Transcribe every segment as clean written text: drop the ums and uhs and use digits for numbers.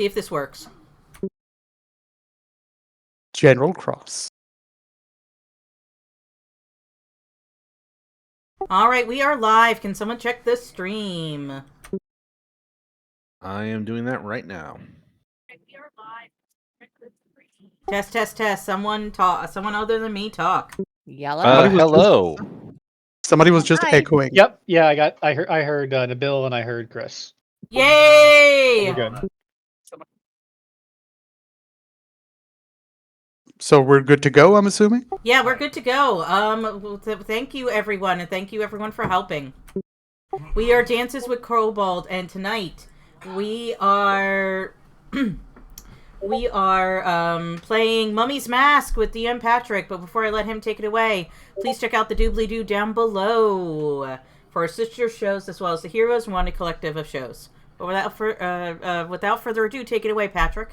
See if this works. General Cross. All right, we are live. Can someone check the stream? I am doing that right now. Test, test, test. Someone talk. Someone other than me talk. Yellow. Hello. Somebody was just Hi. echoing. Yep. Yeah, I heard Nabil and I heard Chris. Yay! We're good. So we're good to go, I'm assuming? Yeah, we're good to go. Thank you everyone, and thank you everyone for helping. We are Dances with Kobold, and tonight we are playing Mummy's Mask with DM Patrick. But before I let him take it away, please check out the doobly-doo down below for our sister shows as well as the Heroes Wanted collective of shows. But without further ado, take it away, Patrick.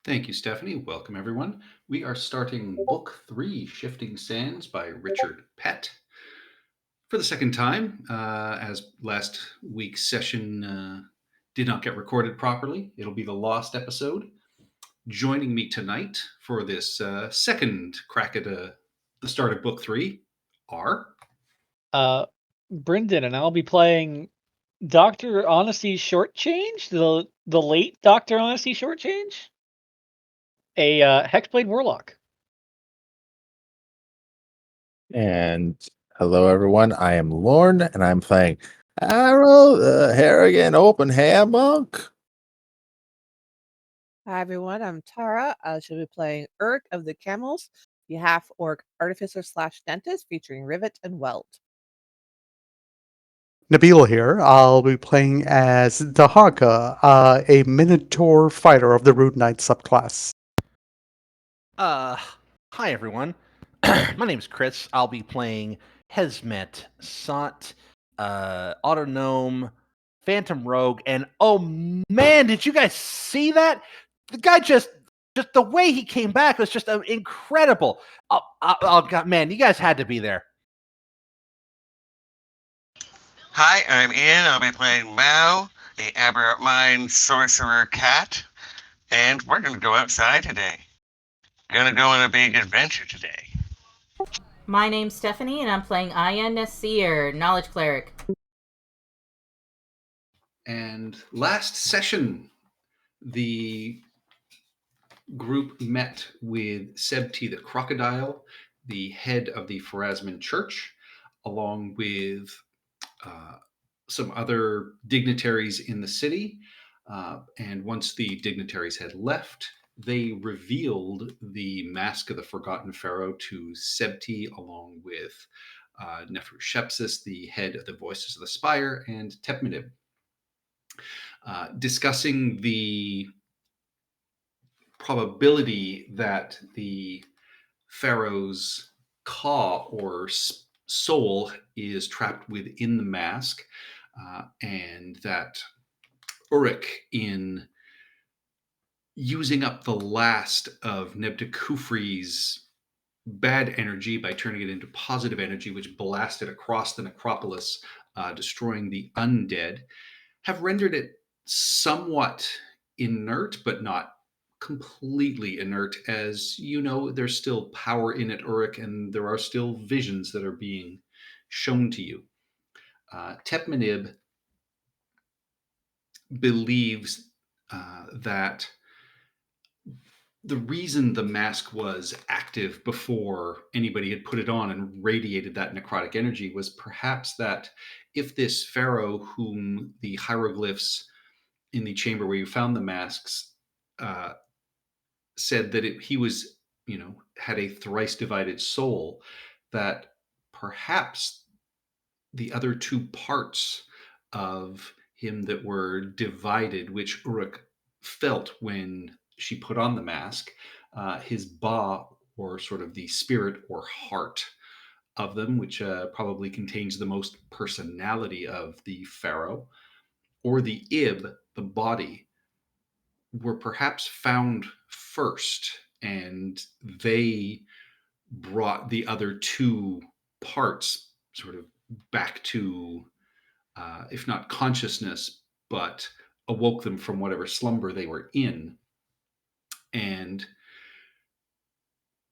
Thank you, Stephanie. Welcome, everyone. We are starting Book 3, Shifting Sands by Richard Pett. For the second time, as last week's session did not get recorded properly, it'll be the lost episode. Joining me tonight for this second crack at the start of Book 3 are... Brendan, and I'll be playing Dr. Honesty Shortchange, the late Dr. Honesty Shortchange, a Hexblade Warlock. And hello, everyone. I am Lorne, and I'm playing Arrow, the Harrigan Open Hand Monk. Hi everyone, I'm Tara. I shall be playing Urk of the Camels, the half-orc artificer / dentist featuring Rivet and Weld. Nabil here. I'll be playing as Dahaka, a Minotaur fighter of the Rude Knight subclass. Hi everyone. My name's Chris. I'll be playing Hesmet, Sant, Autonome, Phantom Rogue, and oh man, did you guys see that? The guy just the way he came back was just incredible. Oh God, man, you guys had to be there. Hi, I'm Ian. I'll be playing Mao, the Aberrant Mind Sorcerer Cat, and we're going to go outside today. Gonna go on a big adventure today. My name's Stephanie, and I'm playing Aya Nasir, Knowledge Cleric. And last session, the group met with Sebti the Crocodile, the head of the Pharasman Church, along with some other dignitaries in the city. And once the dignitaries had left, they revealed the Mask of the Forgotten Pharaoh to Sebti, along with Neferushepsis, the head of the Voices of the Spire, and Tepmanib, discussing the probability that the pharaoh's ka, or soul, is trapped within the mask, and that Uruk, in using up the last of Nebta-Kufri's bad energy by turning it into positive energy, which blasted across the necropolis, destroying the undead, have rendered it somewhat inert, but not completely inert. As you know, there's still power in it, Uruk, and there are still visions that are being shown to you. Tepmanib believes that the reason the mask was active before anybody had put it on and radiated that necrotic energy was perhaps that if this pharaoh, whom the hieroglyphs in the chamber where you found the masks said that he was, had a thrice divided soul, that perhaps the other two parts of him that were divided, which Uruk felt when she put on the mask, his ba, or sort of the spirit or heart of them, which probably contains the most personality of the pharaoh, or the ib, the body, were perhaps found first, and they brought the other two parts sort of back to, if not consciousness, but awoke them from whatever slumber they were in. And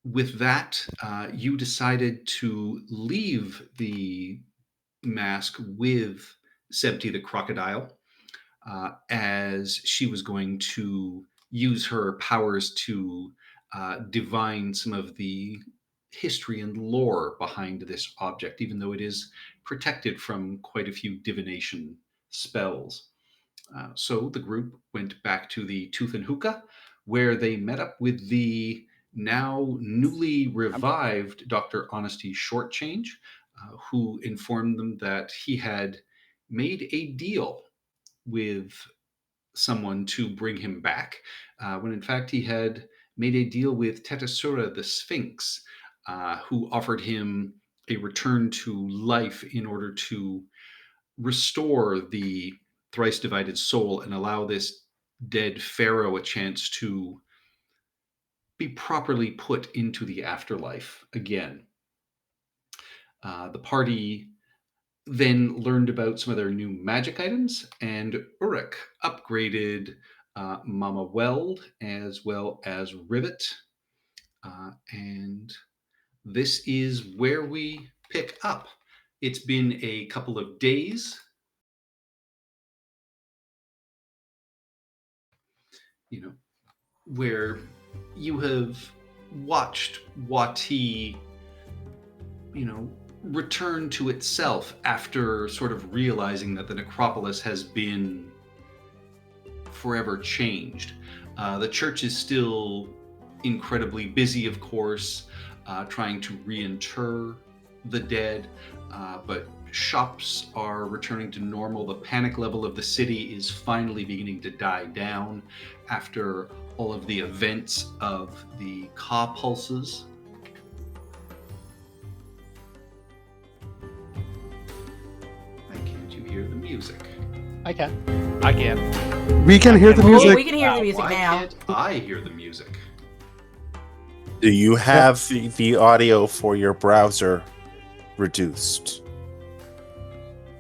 with that, you decided to leave the mask with Sebti the crocodile, as she was going to use her powers to divine some of the history and lore behind this object, even though it is protected from quite a few divination spells. So the group went back to the Tooth and Hookah, where they met up with the now newly revived Dr. Honesty Shortchange, who informed them that he had made a deal with someone to bring him back, when in fact he had made a deal with Tetasura the Sphinx, who offered him a return to life in order to restore the thrice divided soul and allow this dead pharaoh a chance to be properly put into the afterlife again. The party then learned about some of their new magic items, and Uruk upgraded Mama Weld as well as Rivet. And this is where we pick up. It's been a couple of days. Where you have watched Wati, return to itself after sort of realizing that the necropolis has been forever changed. The church is still incredibly busy, of course, trying to reinter the dead, but shops are returning to normal. The panic level of the city is finally beginning to die down after all of the events of the Ka pulses. Why can't you hear the music? I can. I can. We can hear the Oh, music. we can hear the music Why now. can't I hear the music? Do you have the audio for your browser reduced?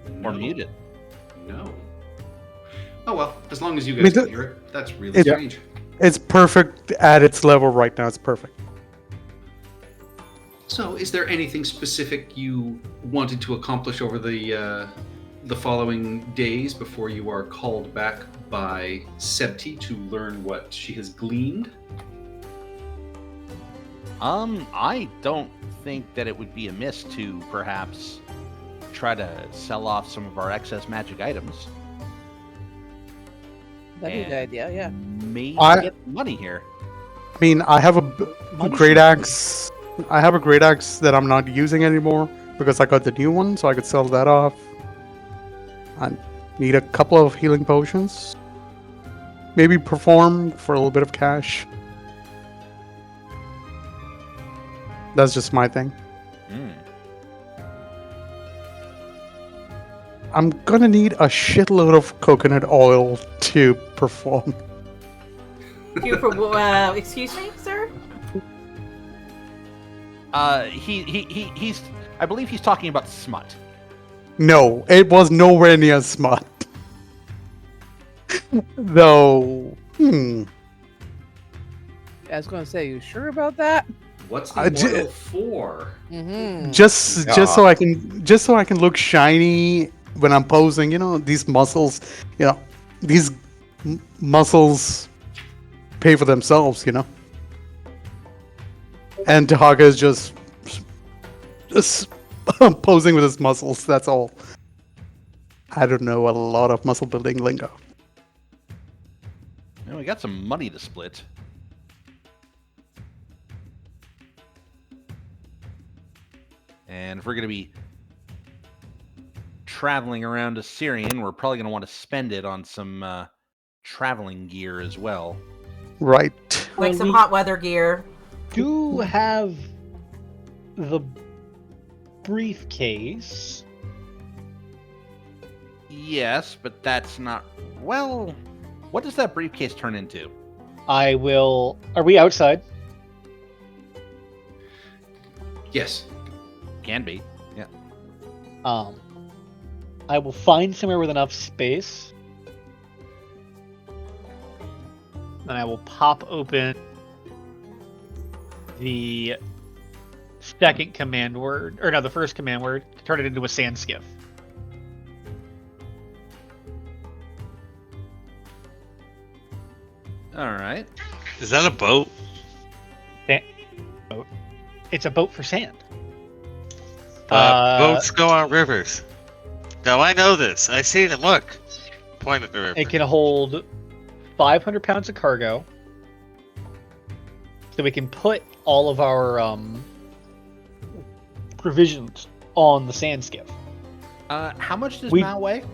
Or No. muted. No. Oh well, as long as you I guys mean, can hear it, that's really it's- strange. It's perfect at its level right now. It's perfect. So, is there anything specific you wanted to accomplish over the following days before you are called back by Sebti to learn what she has gleaned? I don't think that it would be amiss to perhaps try to sell off some of our excess magic items. That'd be a good idea, yeah. Maybe I- get money here. I mean, I have a great axe. I have a great axe that I'm not using anymore because I got the new one, so I could sell that off. I need a couple of healing potions. Maybe perform for a little bit of cash. That's just my thing. I'm gonna need a shitload of coconut oil to perform. Excuse me, sir? He's. I believe he's talking about smut. No, it was nowhere near smut. Though, I was going to say, you sure about that? What's I the j- oil for? Mm-hmm. just so I can look shiny when I'm posing. You know, these muscles. You know, these muscles pay for themselves. You know, and Tahaga is just posing with his muscles. That's all. I don't know a lot of muscle building lingo. And we got some money to split. And if we're going to be traveling around Assyrian, we're probably going to want to spend it on some traveling gear as well. Right. Like Well, some we- hot weather gear. Do have the briefcase. Yes, but that's not... Well, what does that briefcase turn into? I will. Are we outside? Yes. Can be. Yeah. I will find somewhere with enough space then I will pop open the second command word, or no, the first command word, to turn it into a sand skiff. All right. Is that a boat? Boat. It's a boat for sand. Boats go on rivers. Now I know this. I seen it. Look. Point at the river. It can hold 500 pounds of cargo. So we can put all of our provisions on the sand skiff. How much does We- Mao weigh?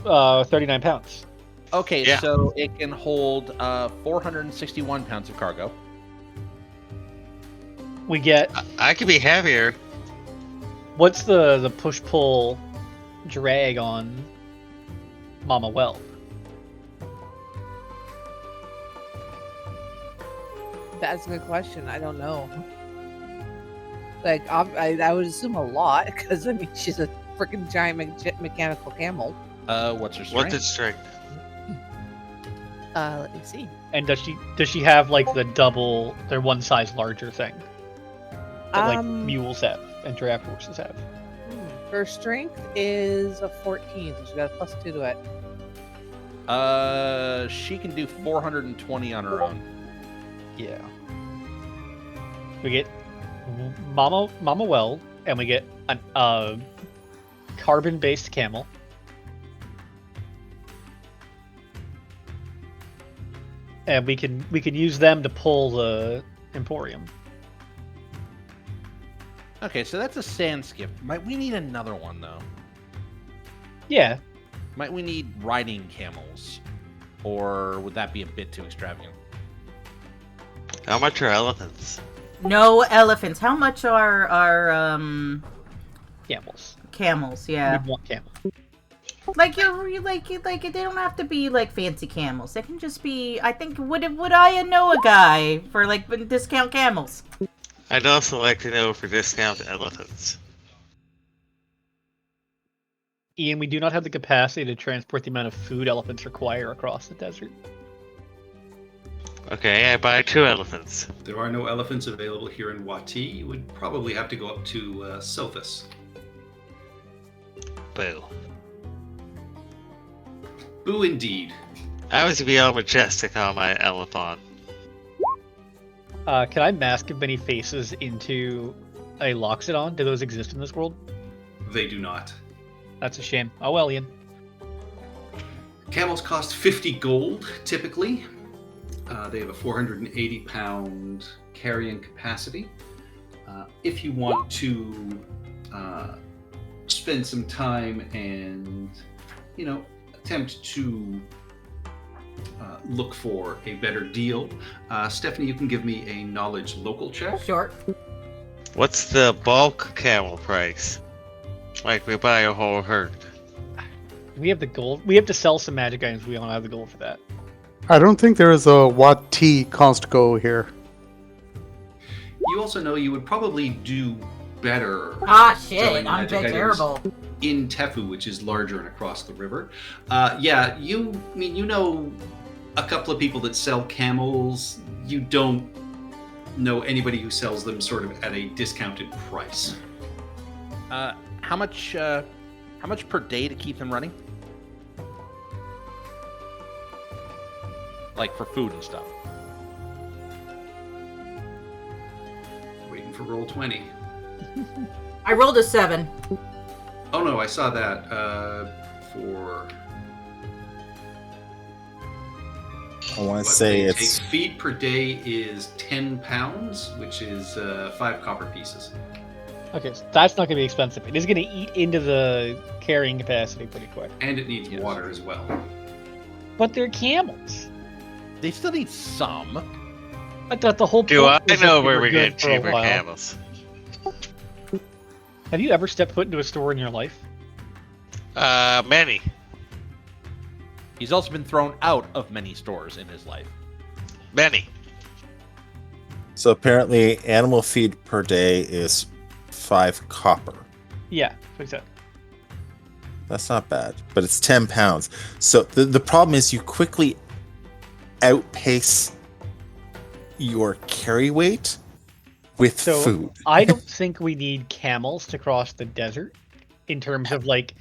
39 pounds. Okay, Yeah. so it can hold 461 pounds of cargo. We get, I could be heavier. what's the push-pull drag on Mama Well? That's a good question. I don't know. Like, I would assume a lot, because, I mean, she's a freaking giant mechanical camel. What's her strength? What's its strength? Let me see. And does she have like the double, their one size larger thing that like mules have and draft horses have? Her strength is a 14, so she got a +2 to it. She can do 420 on her own. Yeah. We get Mama Well, and we get a carbon-based camel. And we can use them to pull the Emporium. Okay, so that's a sand skiff. Might we need another one though? Yeah. Might we need riding camels, or would that be a bit too extravagant? How much are elephants? No elephants. How much are Camels. camels? Yeah. We want camels. Like they don't have to be like fancy camels. They can just be. I think would I know a guy for like discount camels? I'd also like to know for discount elephants. Ian, we do not have the capacity to transport the amount of food elephants require across the desert. Okay, I buy 2 elephants. There are no elephants available here in Wati. You would probably have to go up to Sophis. Boo. Boo indeed. I was to be all majestic on my elephant. Can I mask many faces into a Loxodon? Do those exist in this world? They do not. That's a shame. Oh well, Ian. Camels cost 50 gold, typically. They have a 480-pound carrying capacity. If you want to spend some time and, attempt to look for a better deal, Stephanie, you can give me a knowledge local check. Sure. What's the bulk camel price? Like we buy a whole herd. We have the gold. We have to sell some magic items. We don't have the gold for that. I don't think there is a Wati Costco here. You also know you would probably do better Shit! selling I'm magic items terrible. in Tefu, which is larger and across the river. You know a couple of people that sell camels. You don't know anybody who sells them sort of at a discounted price. How much per day to keep them running? Like for food and stuff. Waiting for roll 20. I rolled a 7. Oh no, I saw that for... I want what to say they it's take. Feed per day is 10 pounds, which is 5 copper pieces. Okay, so that's not going to be expensive. It is going to eat into the carrying capacity pretty quick. And it needs water as well. But they're camels. They still need some. I thought the whole Do I point was that know they where were we good get for a cheaper while. camels? Have you ever stepped foot into a store in your life? Many. He's also been thrown out of many stores in his life. Many. so apparently animal feed per day is 5 copper. Yeah, like that. That's not bad, but it's 10 pounds. So the problem is you quickly outpace your carry weight with So food. I don't think we need camels to cross the desert in terms of like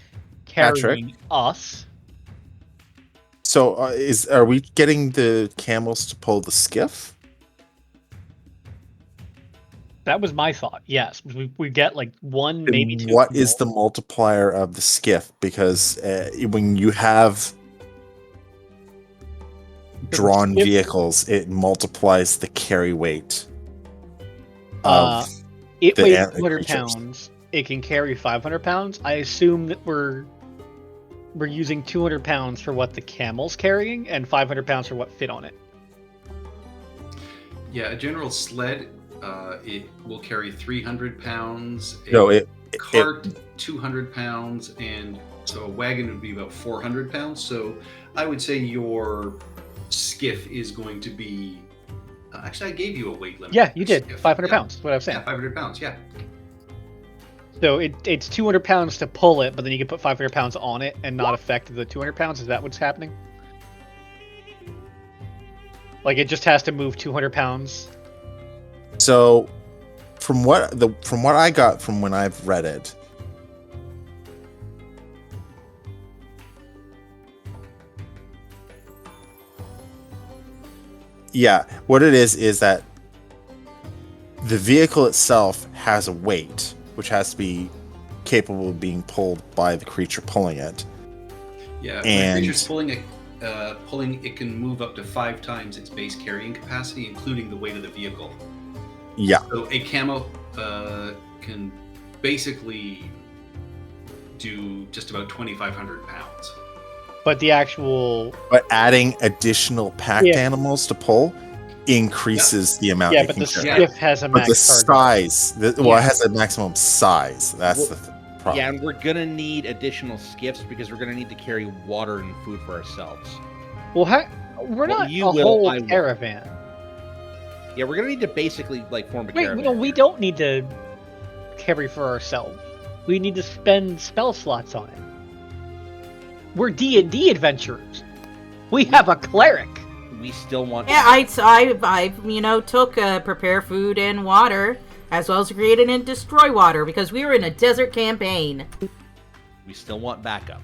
carrying us. So are we getting the camels to pull the skiff? That was my thought. Yes, we get like one, maybe two. What is the multiplier of the skiff? Because when you have drawn skiff- vehicles, it multiplies the carry weight Uh, of It the weighs ant 200 creatures. pounds. It can carry 500 pounds. I assume that we're using 200 pounds for what the camel's carrying and 500 pounds for what fit on it. Yeah, a general sled, it will carry 300 pounds. No, it Cart, 200 pounds, and so a wagon would be about 400 pounds. So I would say your skiff is going to be. Actually, I gave you a weight limit. Yeah, for you the did. skiff. 500 Yeah. pounds. That's what I was saying. Yeah, 500 pounds. Yeah. So it's 200 pounds to pull it, but then you can put 500 pounds on it and not affect the 200 pounds. Is that what's happening? Like it just has to move 200 pounds. So from what I got from when I've read it, yeah, what it is that the vehicle itself has a weight, which has to be capable of being pulled by the creature pulling it. Yeah. When And- a creature's pulling it can move up to 5 times its base carrying capacity, including the weight of the vehicle. Yeah. So a camel can basically do just about 2,500 pounds. But the actual But adding additional packed Yeah. animals to pull increases the amount yeah, they but can the carry. skiff has a But the max cargo. size, it has a maximum size. That's the problem. Yeah, and we're gonna need additional skiffs because we're gonna need to carry water and food for ourselves. Well, we're Well, not you a will, whole I will. caravan. Yeah, we're gonna need to basically like form a Wait, caravan. no, we don't need to carry for ourselves. We need to spend spell slots on it. We're D&D adventurers. We have a cleric. We still want. Yeah, I took prepare food and water, as well as create and destroy water, because we were in a desert campaign. We still want backup.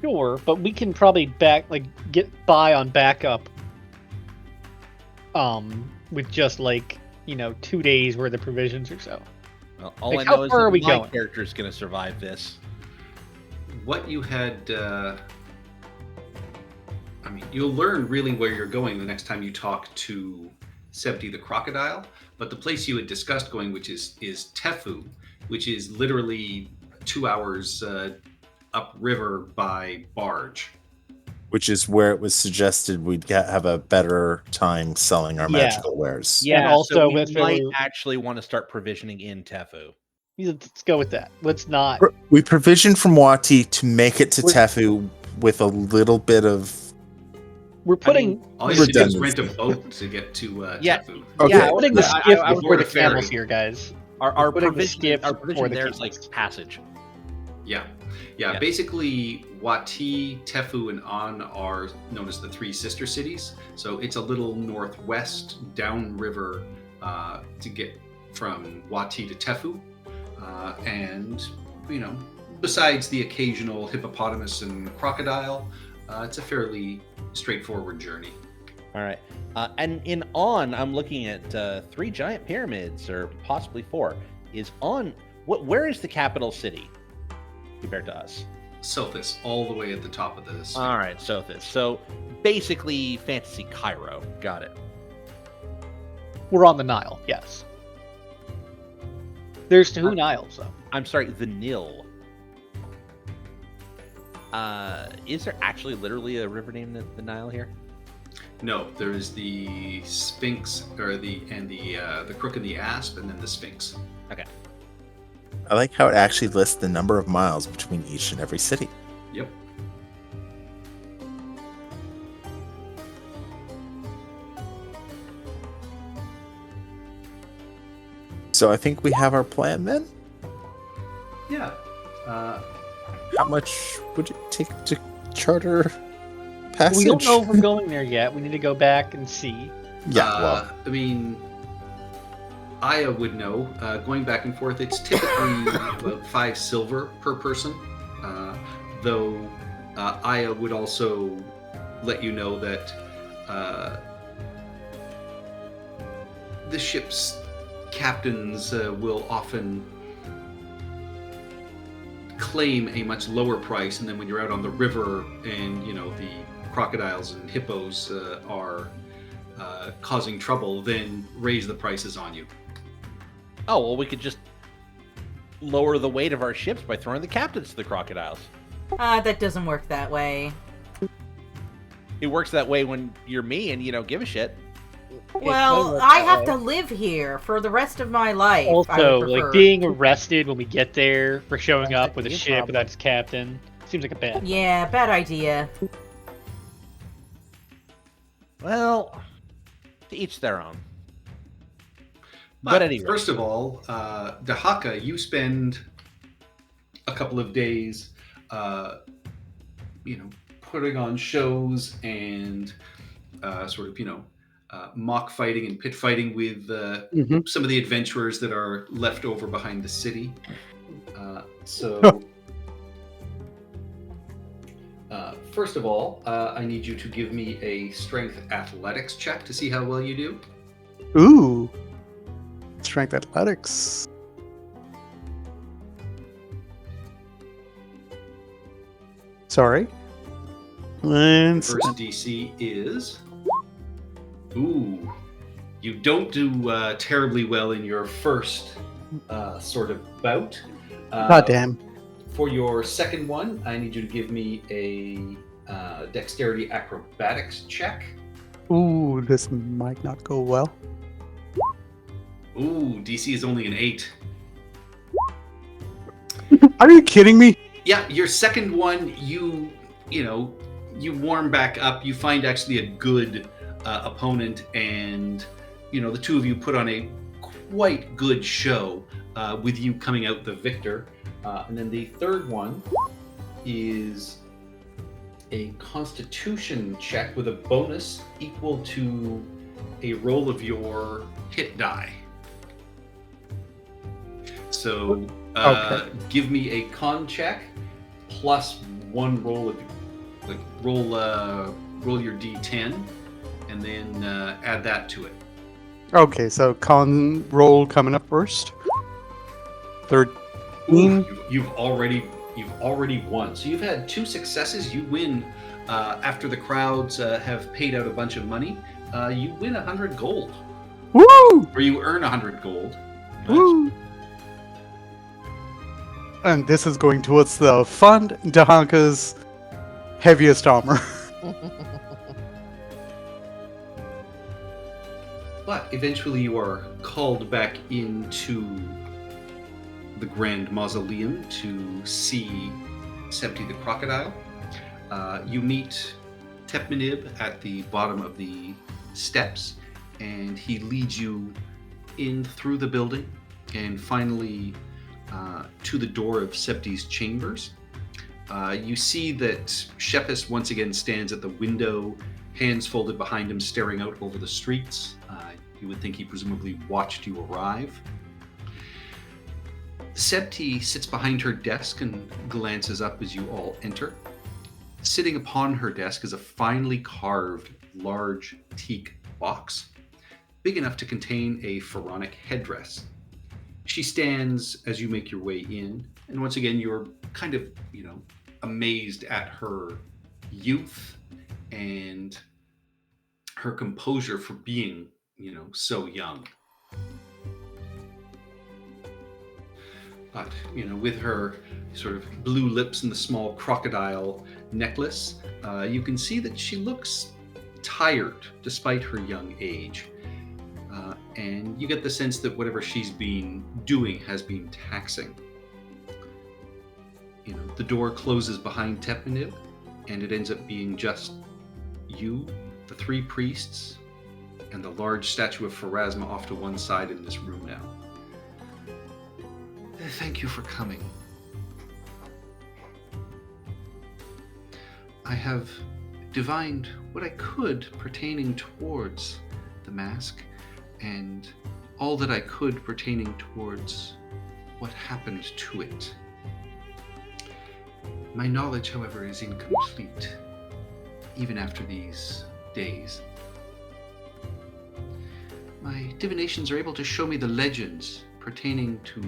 Sure, but we can probably get by on backup. With just 2 days worth of provisions or so. Well, all Like, I how know is far that are we my going? character is gonna survive this. What you had, you'll learn really where you're going the next time you talk to Sebti the crocodile. But the place you had discussed going, which is Tefu, which is literally 2 hours upriver by barge. Which is where it was suggested we'd have a better time selling our Yeah. magical wares. Yeah, and also so we with might the- actually want to start provisioning in Tefu. Let's go with that. Let's not. We provisioned from Wati to make it to We're- Tefu with a little bit of. We're putting. All you have to do is Redundancy. rent a boat to get to Yeah. Tefu. Okay. Yeah, Putting the I- skiff I- I before the board a ferry. camels here, guys. Our putting the provision, skiff our before provision the there is camels. like passage. Yeah. Yeah. Basically, Wati, Tefu, and An are known as the three sister cities. So it's a little northwest downriver to get from Wati to Tefu. And, besides the occasional hippopotamus and crocodile, it's a fairly straightforward journey. All right. And in On, I'm looking at 3 giant pyramids, or possibly 4. Is On where is the capital city compared to us? Sothis, all the way at the top of this. All right, Sothis. So basically, fantasy Cairo. Got it. We're on the Nile. Yes. There's 2 Niles though. I'm sorry, the Nil. Is there actually literally a river named the Nile here? No, there is the Sphinx, or the Crook and the Asp, and then the Sphinx. I like how it actually lists the number of miles between each and every city. Yep. So I think we have our plan then. Yeah. How much would it take to charter passage? We don't know if we're going there yet. We need to go back and see. Yeah, well, I mean, Aya would know. Going back and forth, it's typically about 5 silver per person. Though Aya would also let you know that the ship's captains will often claim a much lower price, and then when you're out on the river and the crocodiles and hippos are causing trouble, then raise the prices on you. Oh, well, we could just lower the weight of our ships by throwing the captains to the crocodiles. That doesn't work that way. It works that way when you're me and you don't give a shit. Well, I have to live here for the rest of my life. I Also, would like prefer. being arrested when we get there for showing Sounds up like with a you ship problem. without its captain seems like a bad. Yeah, bad idea. Well, to each their own. But anyway. First of all, Dahaka, you spend a couple of days, putting on shows and mock fighting and pit fighting with some of the adventurers that are left over behind the city. First of all, I need you to give me a strength athletics check to see how well you do. Ooh. Strength athletics. Sorry. And First DC is... Ooh. You don't do terribly well in your first sort of bout. God damn. For your second one, I need you to give me a dexterity acrobatics check. Ooh, this might not go well. Ooh, DC is only an 8. Are you kidding me? Yeah, your second one, you warm back up. You find actually a good opponent, and the two of you put on a quite good show with you coming out the victor. And then the third one is a Constitution check with a bonus equal to a roll of your hit die. So give me a con check plus one roll of roll your d10 and then add that to it. Okay, so con roll coming up first. 13. You've already won. So you've had 2 successes. You win after the crowds have paid out a bunch of money. You win 100 gold. Woo! Or you earn 100 gold. Woo! And this is going towards the fund Dahaka's heaviest armor. But eventually you are called back into the Grand Mausoleum to see Septi the Crocodile. You meet Tepmanib at the bottom of the steps, and he leads you in through the building and finally to the door of Septi's chambers. You see that Shepis once again stands at the window, hands folded behind him, staring out over the streets. You would think he presumably watched you arrive. Septi sits behind her desk and glances up as you all enter. Sitting upon her desk is a finely carved large teak box, big enough to contain a pharaonic headdress. She stands as you make your way in, and once again you're kind of, amazed at her youth and her composure for being, so young. But, with her sort of blue lips and the small crocodile necklace, you can see that she looks tired despite her young age. And you get the sense that whatever she's been doing has been taxing. The door closes behind Tepmanib, and it ends up being just you, the 3 priests, and the large statue of Pharasma off to one side in this room now. Thank you for coming. I have divined what I could pertaining towards the mask, and all that I could pertaining towards what happened to it. My knowledge, however, is incomplete, even after these days. My divinations are able to show me the legends pertaining to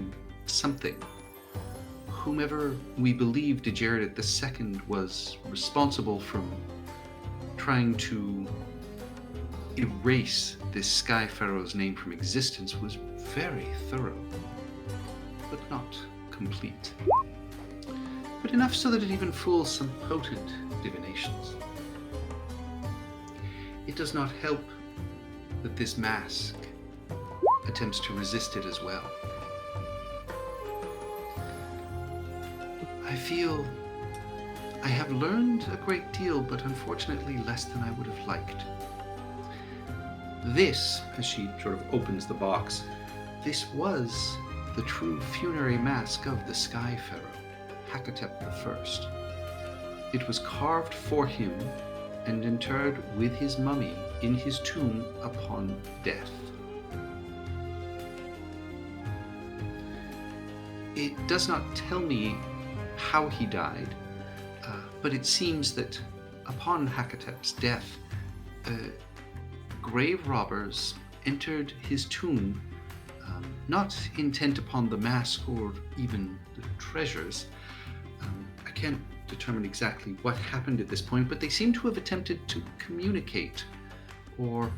something. Whomever we believe Dejared II was responsible from trying to erase this Sky Pharaoh's name from existence was very thorough, but not complete. But enough so that it even fools some potent divinations. It does not help that this mask attempts to resist it as well. I feel I have learned a great deal, but unfortunately less than I would have liked. This, as she sort of opens the box, this was the true funerary mask of the Sky Pharaoh, Hakatep I. It was carved for him and interred with his mummy in his tomb upon death. It does not tell me how he died, but it seems that upon Hakatep's death, grave robbers entered his tomb, not intent upon the mask or even the treasures. I can't determine exactly what happened at this point, but they seem to have attempted to communicate, or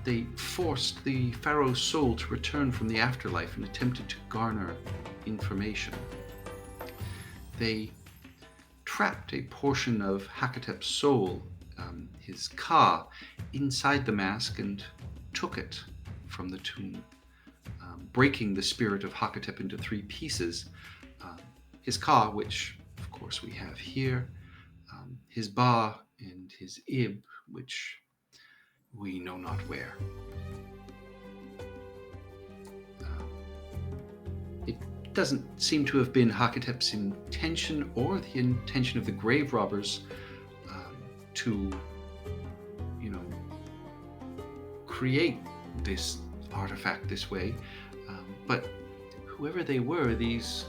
they forced the pharaoh's soul to return from the afterlife and attempted to garner information. They trapped a portion of Hakatep's soul, his Ka, inside the mask and took it from the tomb, breaking the spirit of Hakatep into three pieces. His Ka, which of course we have here, his Ba, and his Ib, which we know not where. It doesn't seem to have been Hakatep's intention or the intention of the grave robbers to, create this artifact this way, but whoever they were, these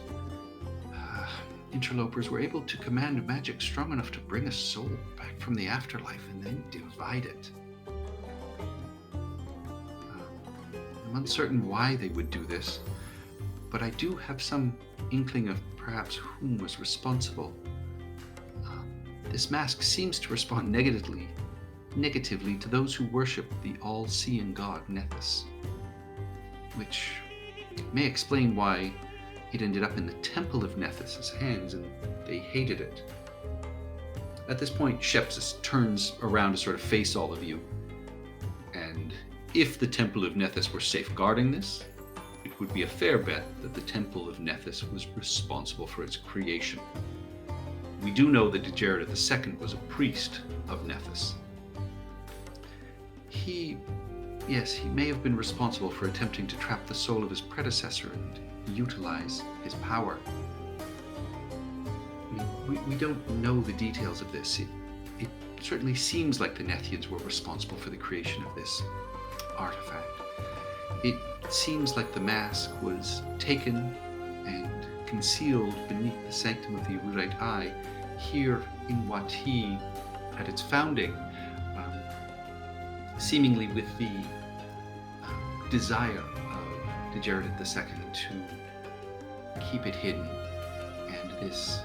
interlopers were able to command a magic strong enough to bring a soul back from the afterlife and then divide it. I'm uncertain why they would do this, but I do have some inkling of perhaps whom was responsible. This mask seems to respond negatively to those who worship the all-seeing god Nethys, which may explain why it ended up in the temple of Nethys' hands and they hated it. At this point, Shepsis turns around to sort of face all of you, and if the temple of Nethys were safeguarding this, it would be a fair bet that the temple of Nethys was responsible for its creation. We do know that Dejared II was a priest of Nethys. He may have been responsible for attempting to trap the soul of his predecessor and utilize his power. We don't know the details of this. It certainly seems like the Nethians were responsible for the creation of this artifact. It seems like the mask was taken and concealed beneath the sanctum of the Erudite Eye here in Wati at its founding, seemingly with the desire of Dejared II to keep it hidden, and this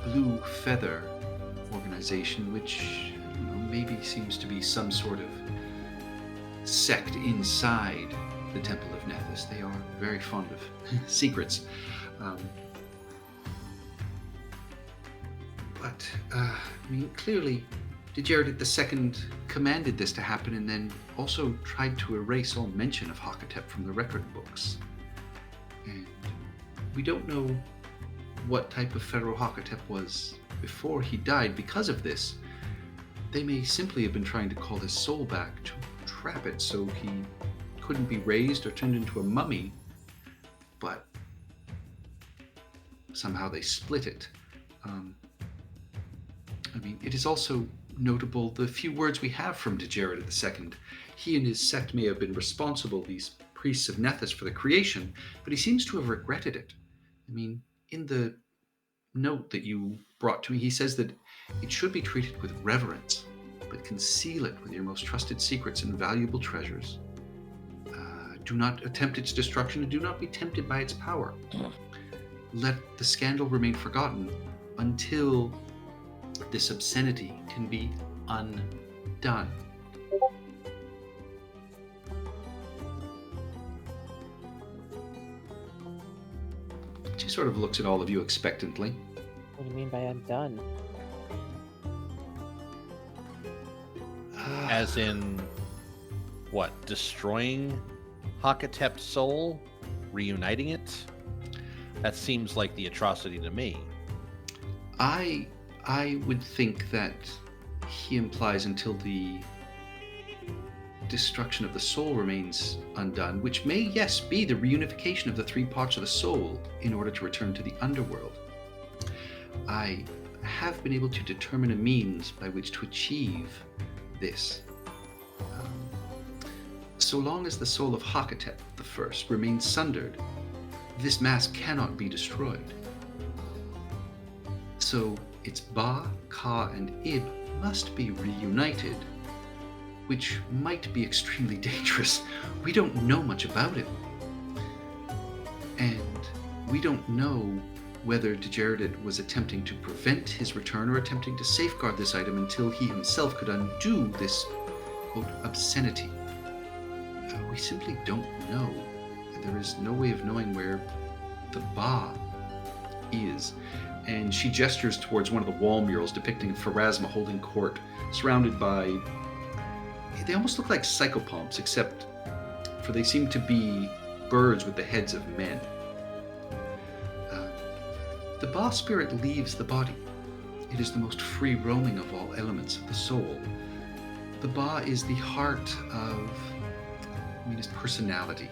Blue Feather organization, which maybe seems to be some sort of sect inside the Temple of Nethys. They are very fond of secrets. But clearly, Dejared II commanded this to happen and then also tried to erase all mention of Hakatep from the record books. And we don't know what type of Pharaoh Hakatep was before he died because of this. They may simply have been trying to call his soul back to trap it so he couldn't be raised or turned into a mummy, but somehow they split it. I mean, it is also notable the few words we have from Dejared II. He and his sect may have been responsible, these priests of Nethys, for the creation, but he seems to have regretted it. I mean, in the note that you brought to me, he says that it should be treated with reverence, but conceal it with your most trusted secrets and valuable treasures. Do not attempt its destruction, and do not be tempted by its power. Let the scandal remain forgotten until this obscenity can be undone. She sort of looks at all of you expectantly. What do you mean by undone? As in, what? Destroying Hakatep's soul? Reuniting it? That seems like the atrocity to me. I would think that he implies until the destruction of the soul remains undone, which may, yes, be the reunification of the three parts of the soul in order to return to the underworld. I have been able to determine a means by which to achieve this. So long as the soul of Hakatep the First remains sundered, this mask cannot be destroyed. So its Ba, Ka, and Ib must be reunited, which might be extremely dangerous. We don't know much about it. And we don't know whether Dejared was attempting to prevent his return or attempting to safeguard this item until he himself could undo this, quote, obscenity. We simply don't know. There is no way of knowing where the Ba is. And she gestures towards one of the wall murals depicting Pharasma holding court, surrounded by... They almost look like psychopomps, except for they seem to be birds with the heads of men. The Ba spirit leaves the body. It is the most free roaming of all elements of the soul. The Ba is the heart of, his personality.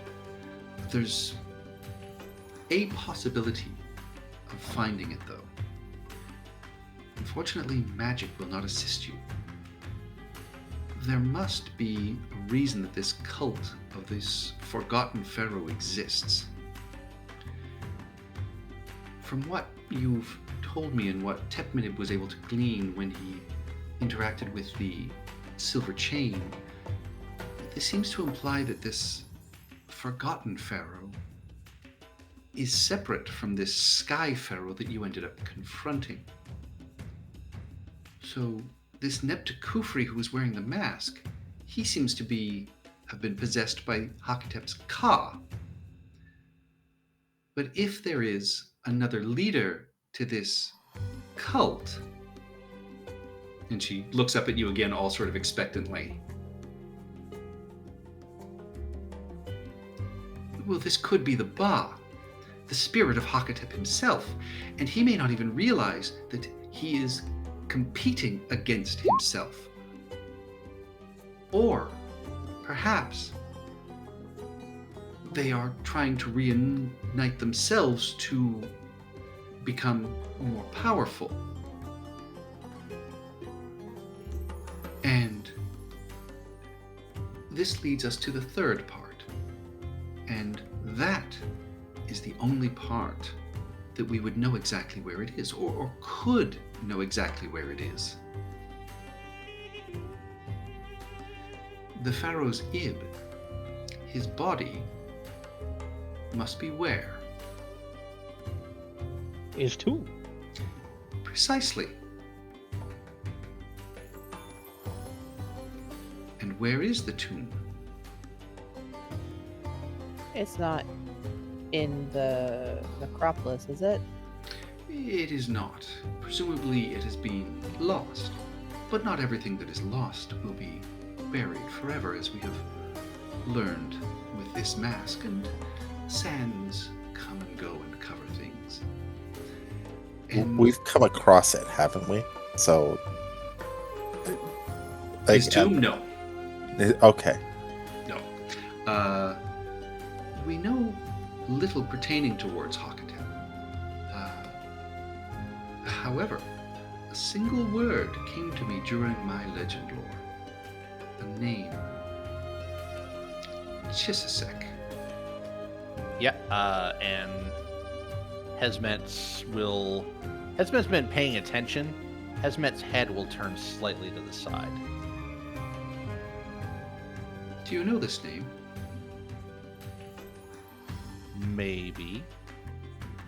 There's a possibility of finding it, though. Unfortunately, magic will not assist you. There must be a reason that this cult of this forgotten pharaoh exists. From what you've told me and what Tepmanib was able to glean when he interacted with the silver chain, this seems to imply that this forgotten pharaoh is separate from this sky pharaoh that you ended up confronting. So this Nebta Kufri who was wearing the mask, he seems to have been possessed by Hakatep's Ka. But if there is another leader to this cult, and she looks up at you again all sort of expectantly, well, this could be the Ba, the spirit of Hakatep himself, and he may not even realize that he is competing against himself. Or perhaps they are trying to reunite themselves to become more powerful. And this leads us to the third part. And that is the only part that we would know exactly where it is, or could know exactly where it is. The pharaoh's Ib, his body, must be where? His tomb. Precisely. And where is the tomb? It's not in the necropolis, is it? It is not. Presumably it has been lost. But not everything that is lost will be buried forever, as we have learned with this mask, and sands come and go and cover things. And We've come across it, haven't we? So, his tomb? No. Okay. No. We know little pertaining towards Hakatep. However, a single word came to me during my legend lore. A name. Chisisek. Yeah, and Hesmet's been paying attention. Hesmet's head will turn slightly to the side. Do you know this name? Maybe.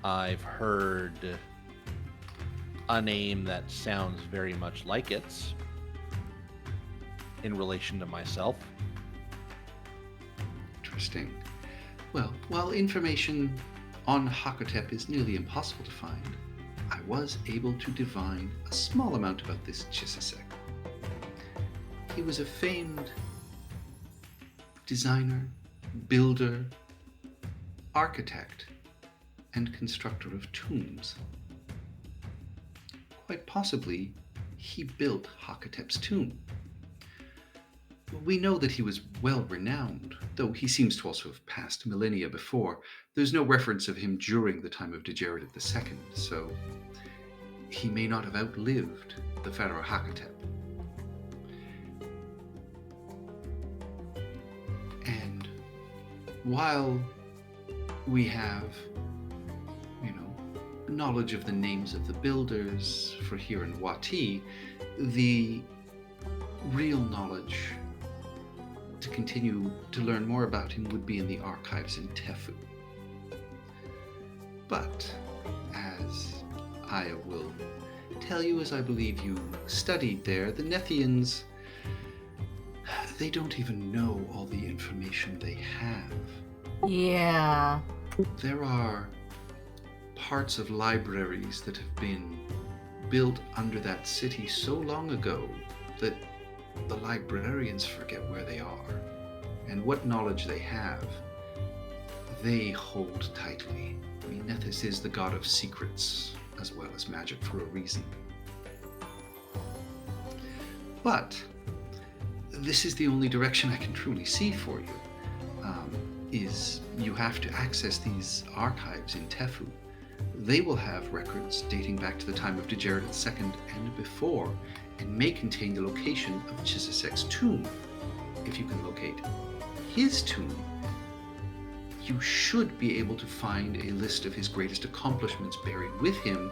I've heard a name that sounds very much like its in relation to myself. Interesting. Well, while information on Hakotep is nearly impossible to find, I was able to divine a small amount about this Chisisek. He was a famed designer, builder, architect, and constructor of tombs. Quite possibly, he built Hakotep's tomb. We know that he was well renowned, though he seems to also have passed millennia before. There's no reference of him during the time of Djerit II, so he may not have outlived the Pharaoh Hakotep. And while we have, knowledge of the names of the builders for here in Wati, the real knowledge to continue to learn more about him would be in the archives in Tefu. But, as I will tell you, as I believe you studied there, the Nethians, they don't even know all the information they have. Yeah. There are parts of libraries that have been built under that city so long ago that the librarians forget where they are and what knowledge they have. They hold tightly. I mean, Nethys is the god of secrets as well as magic for a reason. But this is the only direction I can truly see for you, is you have to access these archives in Tefu. They will have records dating back to the time of Djerit II and before, and may contain the location of Chisisek's tomb. If you can locate his tomb, you should be able to find a list of his greatest accomplishments buried with him,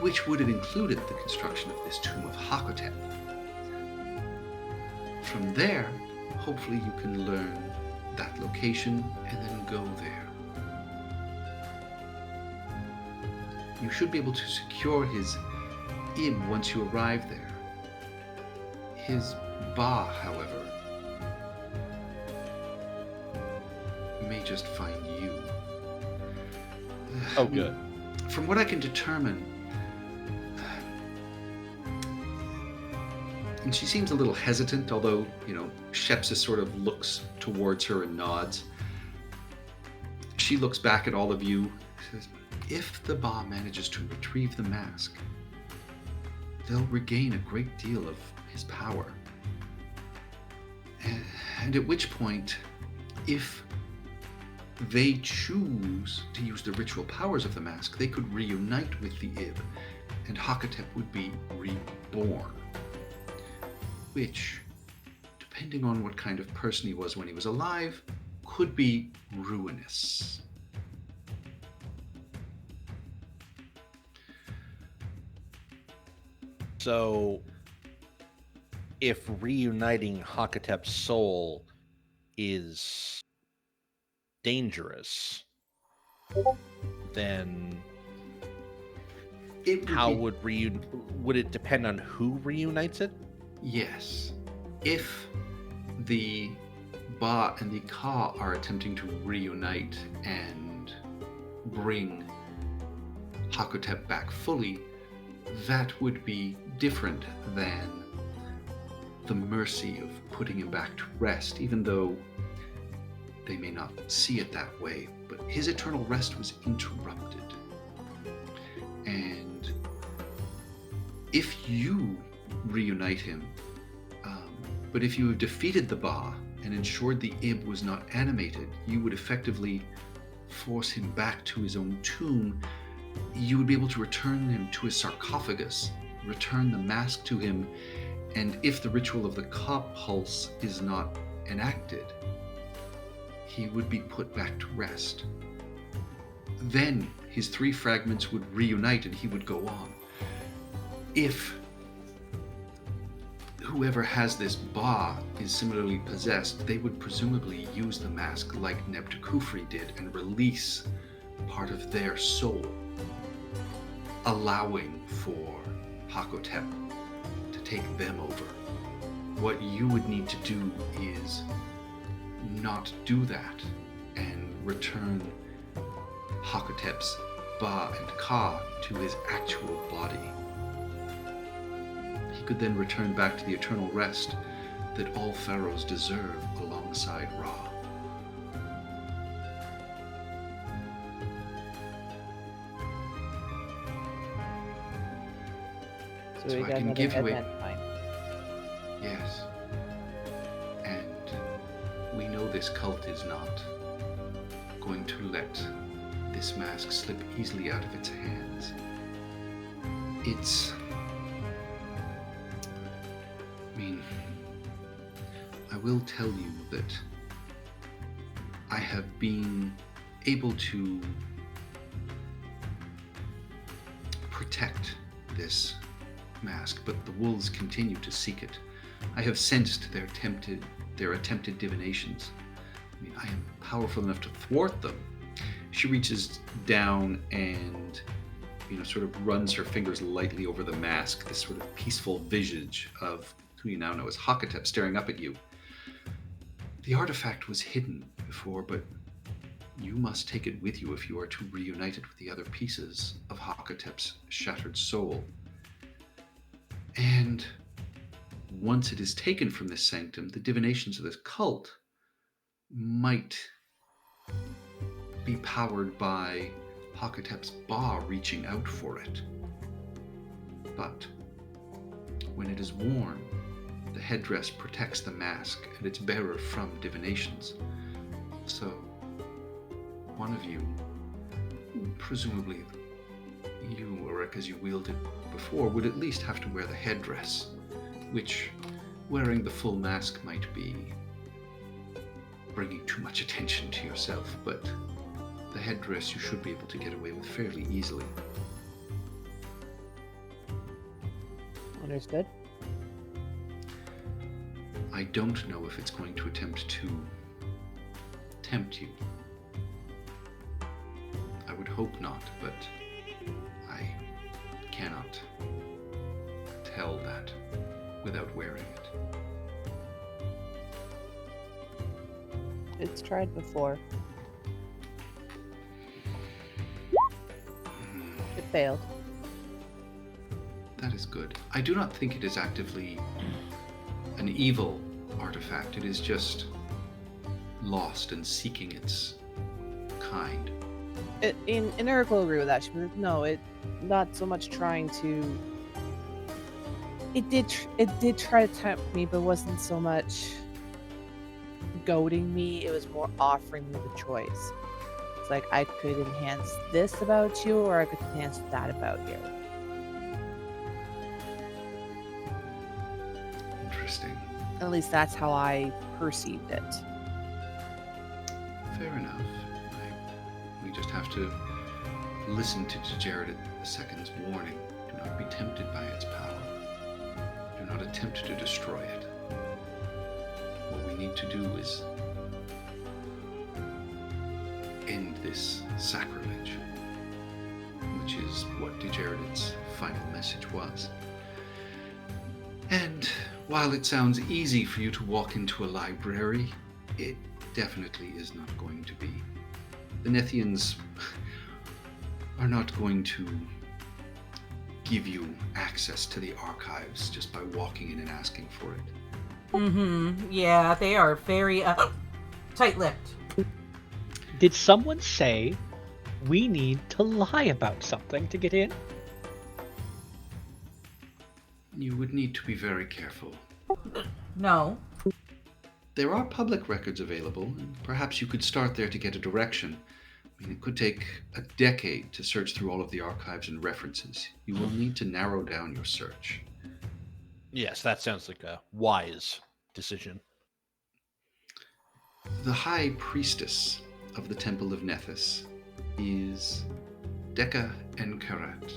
which would have included the construction of this tomb of Hakotep. From there, hopefully you can learn that location and then go there. You should be able to secure his Ib once you arrive there. His Ba, however, may just find you. Oh, good. From what I can determine, and she seems a little hesitant, although, Shepsis sort of looks towards her and nods. She looks back at all of you, says, if the Ba manages to retrieve the mask, they'll regain a great deal of his power. And at which point, if they choose to use the ritual powers of the mask, they could reunite with the Ib, and Hakotep would be reborn. Which, depending on what kind of person he was when he was alive, could be ruinous. So, if reuniting Hakotep's soul is dangerous, then would it depend on who reunites it? Yes. If the Ba and the Ka are attempting to reunite and bring Hakotep back fully, that would be different than the mercy of putting him back to rest, even though they may not see it that way. But his eternal rest was interrupted. And if you reunite him, but if you have defeated the Ba and ensured the Ib was not animated, you would effectively force him back to his own tomb, you would be able to return him to his sarcophagus, return the mask to him, and if the ritual of the Ka pulse is not enacted, he would be put back to rest. Then his 3 fragments would reunite and he would go on. If whoever has this Ba is similarly possessed, they would presumably use the mask like Nebtekufri did and release part of their soul, allowing for Hakotep to take them over. What you would need to do is not do that and return Hakotep's Ba and Ka to his actual body. He could then return back to the eternal rest that all pharaohs deserve alongside Ra. So we I got can another give you event line. Yes. And we know this cult is not going to let this mask slip easily out of its hands. I will tell you that I have been able to protect this mask, but the wolves continue to seek it. I have sensed their attempted divinations. I am powerful enough to thwart them. She reaches down and sort of runs her fingers lightly over the mask, this sort of peaceful visage of who you now know as Hakotep staring up at you. The artifact was hidden before, but you must take it with you if you are to reunite it with the other pieces of Hakotep's shattered soul. And once it is taken from this sanctum, the divinations of this cult might be powered by Hakotep's Ba reaching out for it. But when it is worn, the headdress protects the mask and its bearer from divinations. So, one of you, presumably you, Ulrich, as you wielded before, would at least have to wear the headdress, which, wearing the full mask might be bringing too much attention to yourself, but the headdress you should be able to get away with fairly easily. Understood. I don't know if it's going to attempt to tempt you. I would hope not, but I cannot tell that without wearing it. It's tried before. It failed. That is good. I do not think it is actively an evil artifact. It is just lost and seeking its kind. Eric will agree with that. She was like, no, it not so much trying to. It did try to tempt me, but wasn't so much goading me. It was more offering me the choice. It's like I could enhance this about you, or I could enhance that about you. Interesting. At least that's how I perceived it. Fair enough. We just have to listen to Jared II's warning. Do not be tempted by its power. Do not attempt to destroy it. What we need to do is end this sacrilege, which is what Jared's final message was. And while it sounds easy for you to walk into a library, it definitely is not going to be. The Nethians are not going to give you access to the archives just by walking in and asking for it. Yeah, they are very tight-lipped. Did someone say we need to lie about something to get in? You would need to be very careful. No. There are public records available, and perhaps you could start there to get a direction. I mean, it could take a decade to search through all of the archives and references. You will need to narrow down your search. Yes, that sounds like a wise decision. The High Priestess of the Temple of Nethys is Deka Enkarat.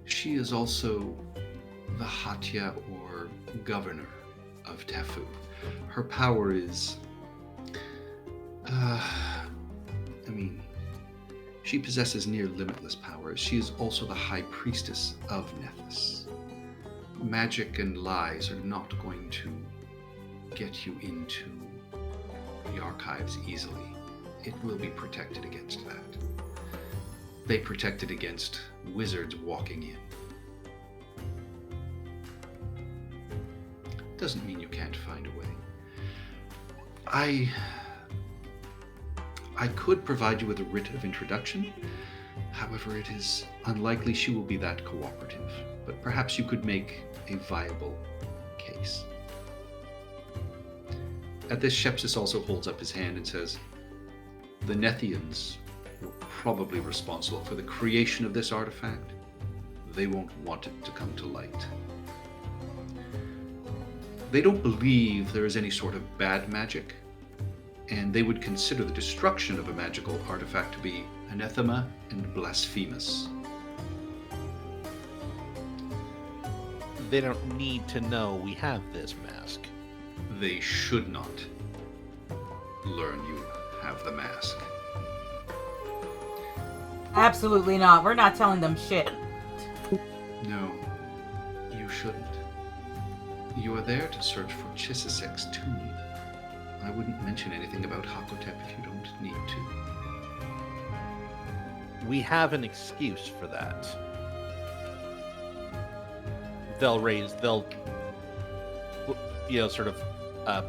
She is also the Hatya, or governor, of Tefu. Her power is... she possesses near limitless power. She is also the High Priestess of Nethys. Magic and lies are not going to get you into the archives easily. It will be protected against that. They protect it against wizards walking in. Doesn't mean you can't find a way. I could provide you with a writ of introduction. However, it is unlikely she will be that cooperative. But perhaps you could make a viable case. At this, Shepsis also holds up his hand and says, the Nethians were probably responsible for the creation of this artifact. They won't want it to come to light. They don't believe there is any sort of bad magic, and they would consider the destruction of a magical artifact to be anathema and blasphemous. They don't need to know we have this mask. They should not learn you have the mask. Absolutely not. We're not telling them shit. No, you shouldn't. You are there to search for Chissisek's tomb. I wouldn't mention anything about Hakotep if you don't need to. We have an excuse for that. They'll sort of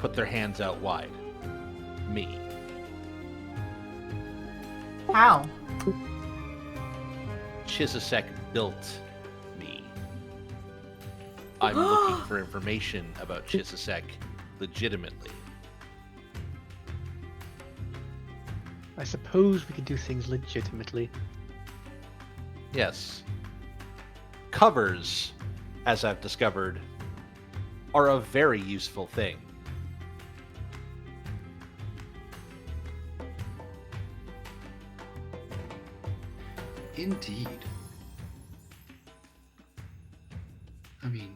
put their hands out wide. Me. How? Chisisek built me. I'm looking for information about Chisisek legitimately. I suppose we could do things legitimately. Yes. Covers, as I've discovered, are a very useful thing. Indeed. I mean,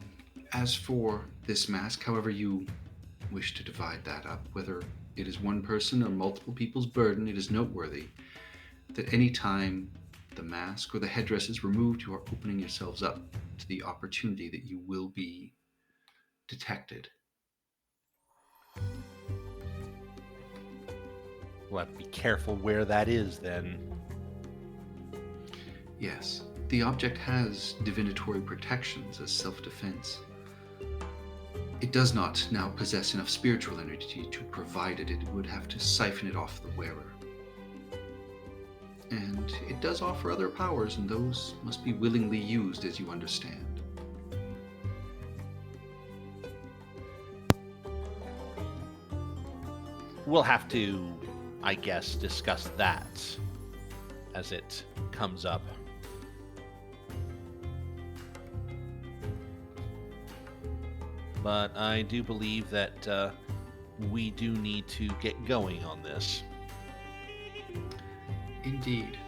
as for this mask, however you wish to divide that up, whether it is one person or multiple people's burden, it is noteworthy that any time the mask or the headdress is removed, you are opening yourselves up to the opportunity that you will be detected. We'll have to be careful where that is, then. Yes, the object has divinatory protections as self-defense. It does not now possess enough spiritual energy to provide it. It would have to siphon it off the wearer. And it does offer other powers, and those must be willingly used, as you understand. We'll have to, I guess, discuss that as it comes up. But I do believe that we do need to get going on this. Indeed.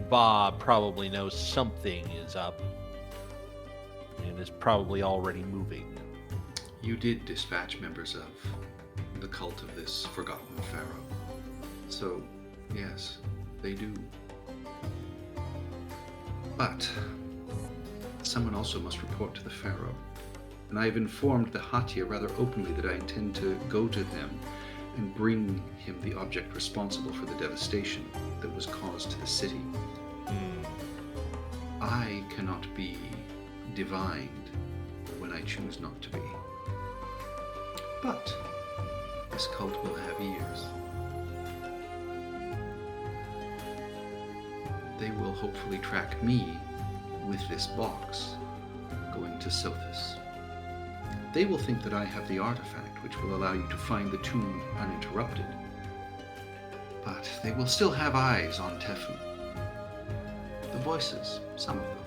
Bob probably knows something is up and is probably already moving. You did dispatch members of the cult of this forgotten pharaoh. So, yes, they do. But someone also must report to the pharaoh. And I have informed the Hatya rather openly that I intend to go to him and bring him the object responsible for the devastation that was caused to the city. I cannot be divined when I choose not to be. But this cult will have ears. They will hopefully track me with this box going to Sothis. They will think that I have the artifact which will allow you to find the tomb uninterrupted. But they will still have eyes on Tefu. The voices, some of them,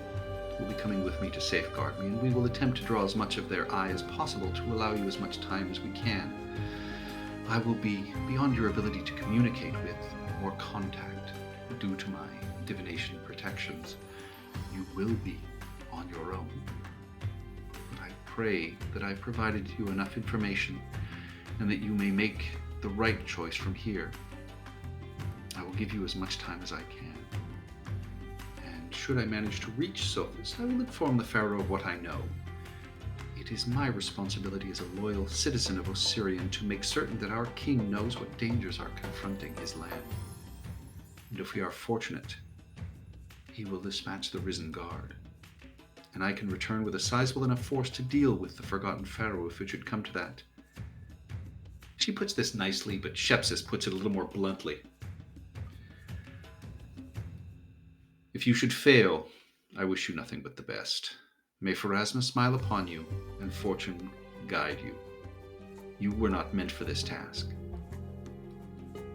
will be coming with me to safeguard me, and we will attempt to draw as much of their eye as possible to allow you as much time as we can. I will be beyond your ability to communicate with or contact due to my divination protections. You will be on your own. But I pray that I've provided you enough information and that you may make the right choice from here. I will give you as much time as I can. And should I manage to reach Sophis, I will inform the Pharaoh of what I know. It is my responsibility as a loyal citizen of Osirian to make certain that our king knows what dangers are confronting his land. And if we are fortunate, he will dispatch the Risen Guard. And I can return with a sizable enough force to deal with the Forgotten Pharaoh if it should come to that. She puts this nicely, but Shepsis puts it a little more bluntly. If you should fail, I wish you nothing but the best. May Pharasma smile upon you, and fortune guide you. You were not meant for this task.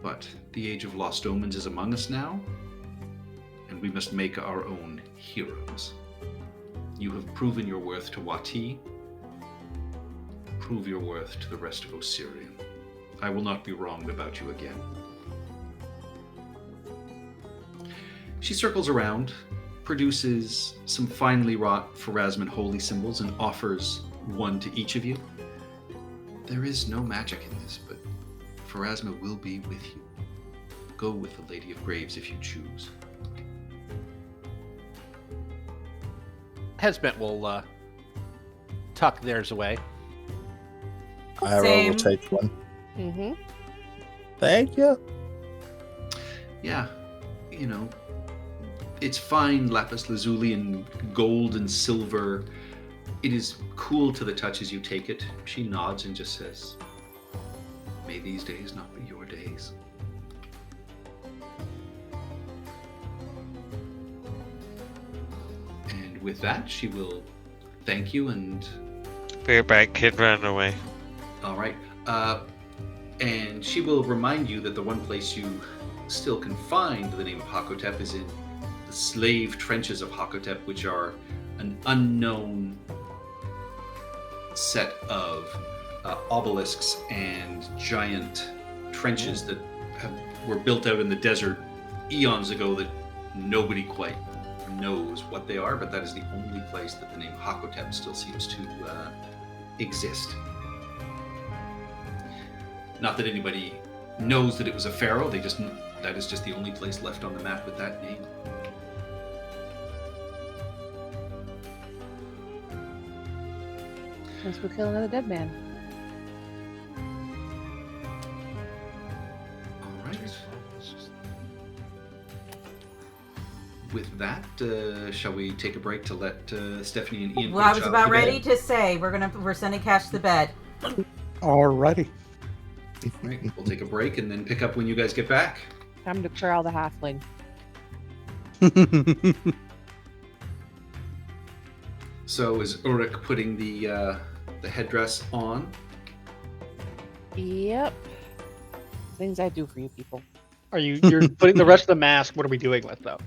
But the Age of Lost Omens is among us now, and we must make our own heroes. You have proven your worth to Wati. Prove your worth to the rest of Osirian. I will not be wronged about you again. She circles around, produces some finely wrought Pharasman holy symbols, and offers one to each of you. There is no magic in this, but Pharasma will be with you. Go with the Lady of Graves if you choose. Hesmet will tuck theirs away. I Same. will take one. Mm-hmm. Thank you. Yeah, you know, it's fine lapis lazuli and gold and silver. It is cool to the touch as you take it. She nods and just says, "May these days not be your days." And with that, she will thank you and Be back, kid, run away. all right. And she will remind you that the one place you still can find the name of Hakotep is in the slave trenches of Hakotep, which are an unknown set of obelisks and giant trenches that were built out in the desert eons ago that nobody quite knows what they are, but that is the only place that the name Hakotep still seems to exist. Not that anybody knows that it was a pharaoh, that is just the only place left on the map with that name. Let's go kill another dead man. All right. With that, shall we take a break to let Stephanie and Ian? Well, put I the was child about to bed? ready to say we're sending Cash to bed. Alrighty. Right, we'll take a break and then pick up when you guys get back. Time to corral the halfling. So is Ulrich putting the headdress on? Yep. Things I do for you people. You're putting the rest of the mask? What are we doing with though?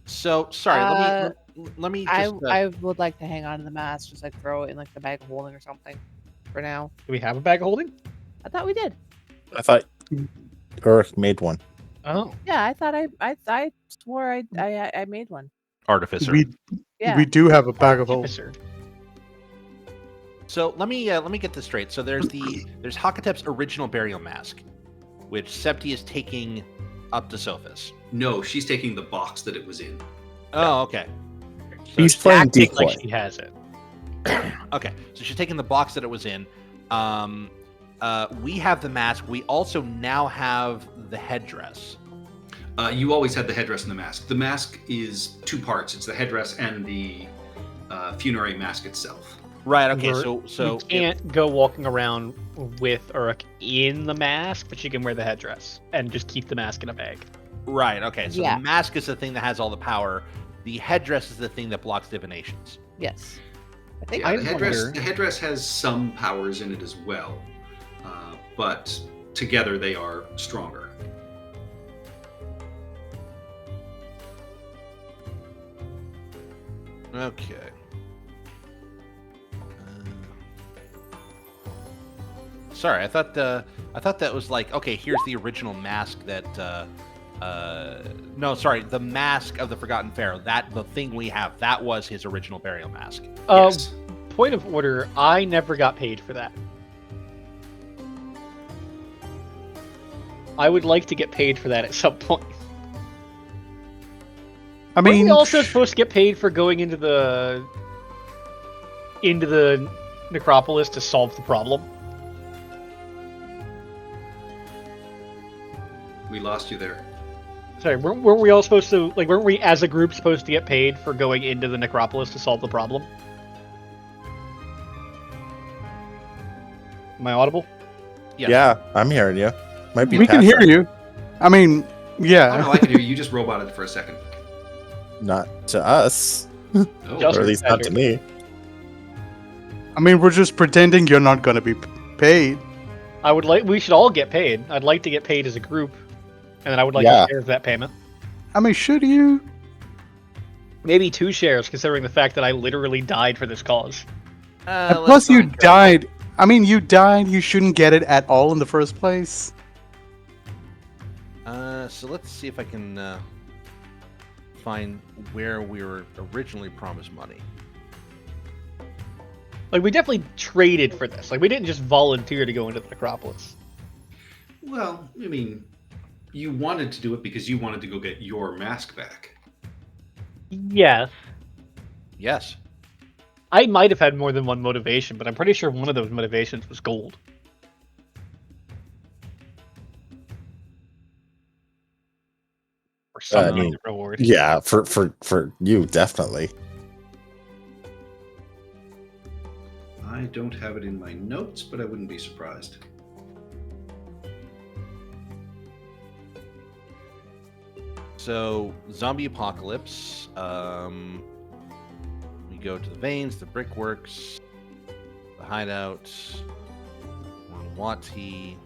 So sorry. Let me just. I would like to hang on to the mask, just like throw it in like the bag of holding or something. For now, Do we have a bag of holding? I thought we did. I thought Uruk made one. Oh, Yeah, I thought I swore I made one. artificer. we Yeah. we do have a bag of holding. officer. So let me get this straight. So there's Hakotep's original burial mask, which Septi is taking up to Sophis. No, she's taking the box that it was in. Oh, okay. He's playing Acting decoy. like she has it. Okay, so she's taking the box that it was in. We have the mask. We also now have the headdress. You always had the headdress and the mask. The mask is two parts. It's the headdress and the funerary mask itself. Right. Okay. We're- So you can't go walking around with Uruk in the mask, but you can wear the headdress and just keep the mask in a bag. right. Okay. So Yeah. the mask is the thing that has all the power. The headdress is the thing that blocks divinations. Yes. I think Yeah, I the headdress, wonder- the headdress has some powers in it as well, but together they are stronger. Okay. Sorry, I thought that was like, okay, here's the original mask that no, sorry, the mask of the Forgotten Pharaoh. That the thing we have, that was his original burial mask. Yes. Point of order, I never got paid for that. I would like to get paid for that at some point. I Weren't mean, we also supposed to get paid for going into the necropolis to solve the problem? We lost you there. Sorry, weren't we all supposed to, like, weren't we as a group supposed to get paid for going into the necropolis to solve the problem? Am I audible? Yes. Yeah, I'm hearing you. Might be we can past hear that. you. I mean, Oh, yeah. no, I can hear you. You just roboted for a second. Not to us, Oh, Just- or at least not to me. I mean, we're just pretending you're not going to be paid. We should all get paid. I'd like to get paid as a group, and then I would like Yeah. a share of that payment. I mean, should you? Maybe 2 shares, considering the fact that I literally died for this cause. And plus, you died. I mean, you died. You shouldn't get it at all in the first place. So let's see if I can find where we were originally promised money. Like, we definitely traded for this. Like, we didn't just volunteer to go into the necropolis. Well, I mean, you wanted to do it because you wanted to go get your mask back. Yes. Yes. I might have had more than one motivation, but I'm pretty sure one of those motivations was gold. Or some I kind mean, of reward. Yeah, for you definitely. I don't have it in my notes, but I wouldn't be surprised. So, zombie apocalypse. We go to the veins, the brickworks, the hideout, Wati.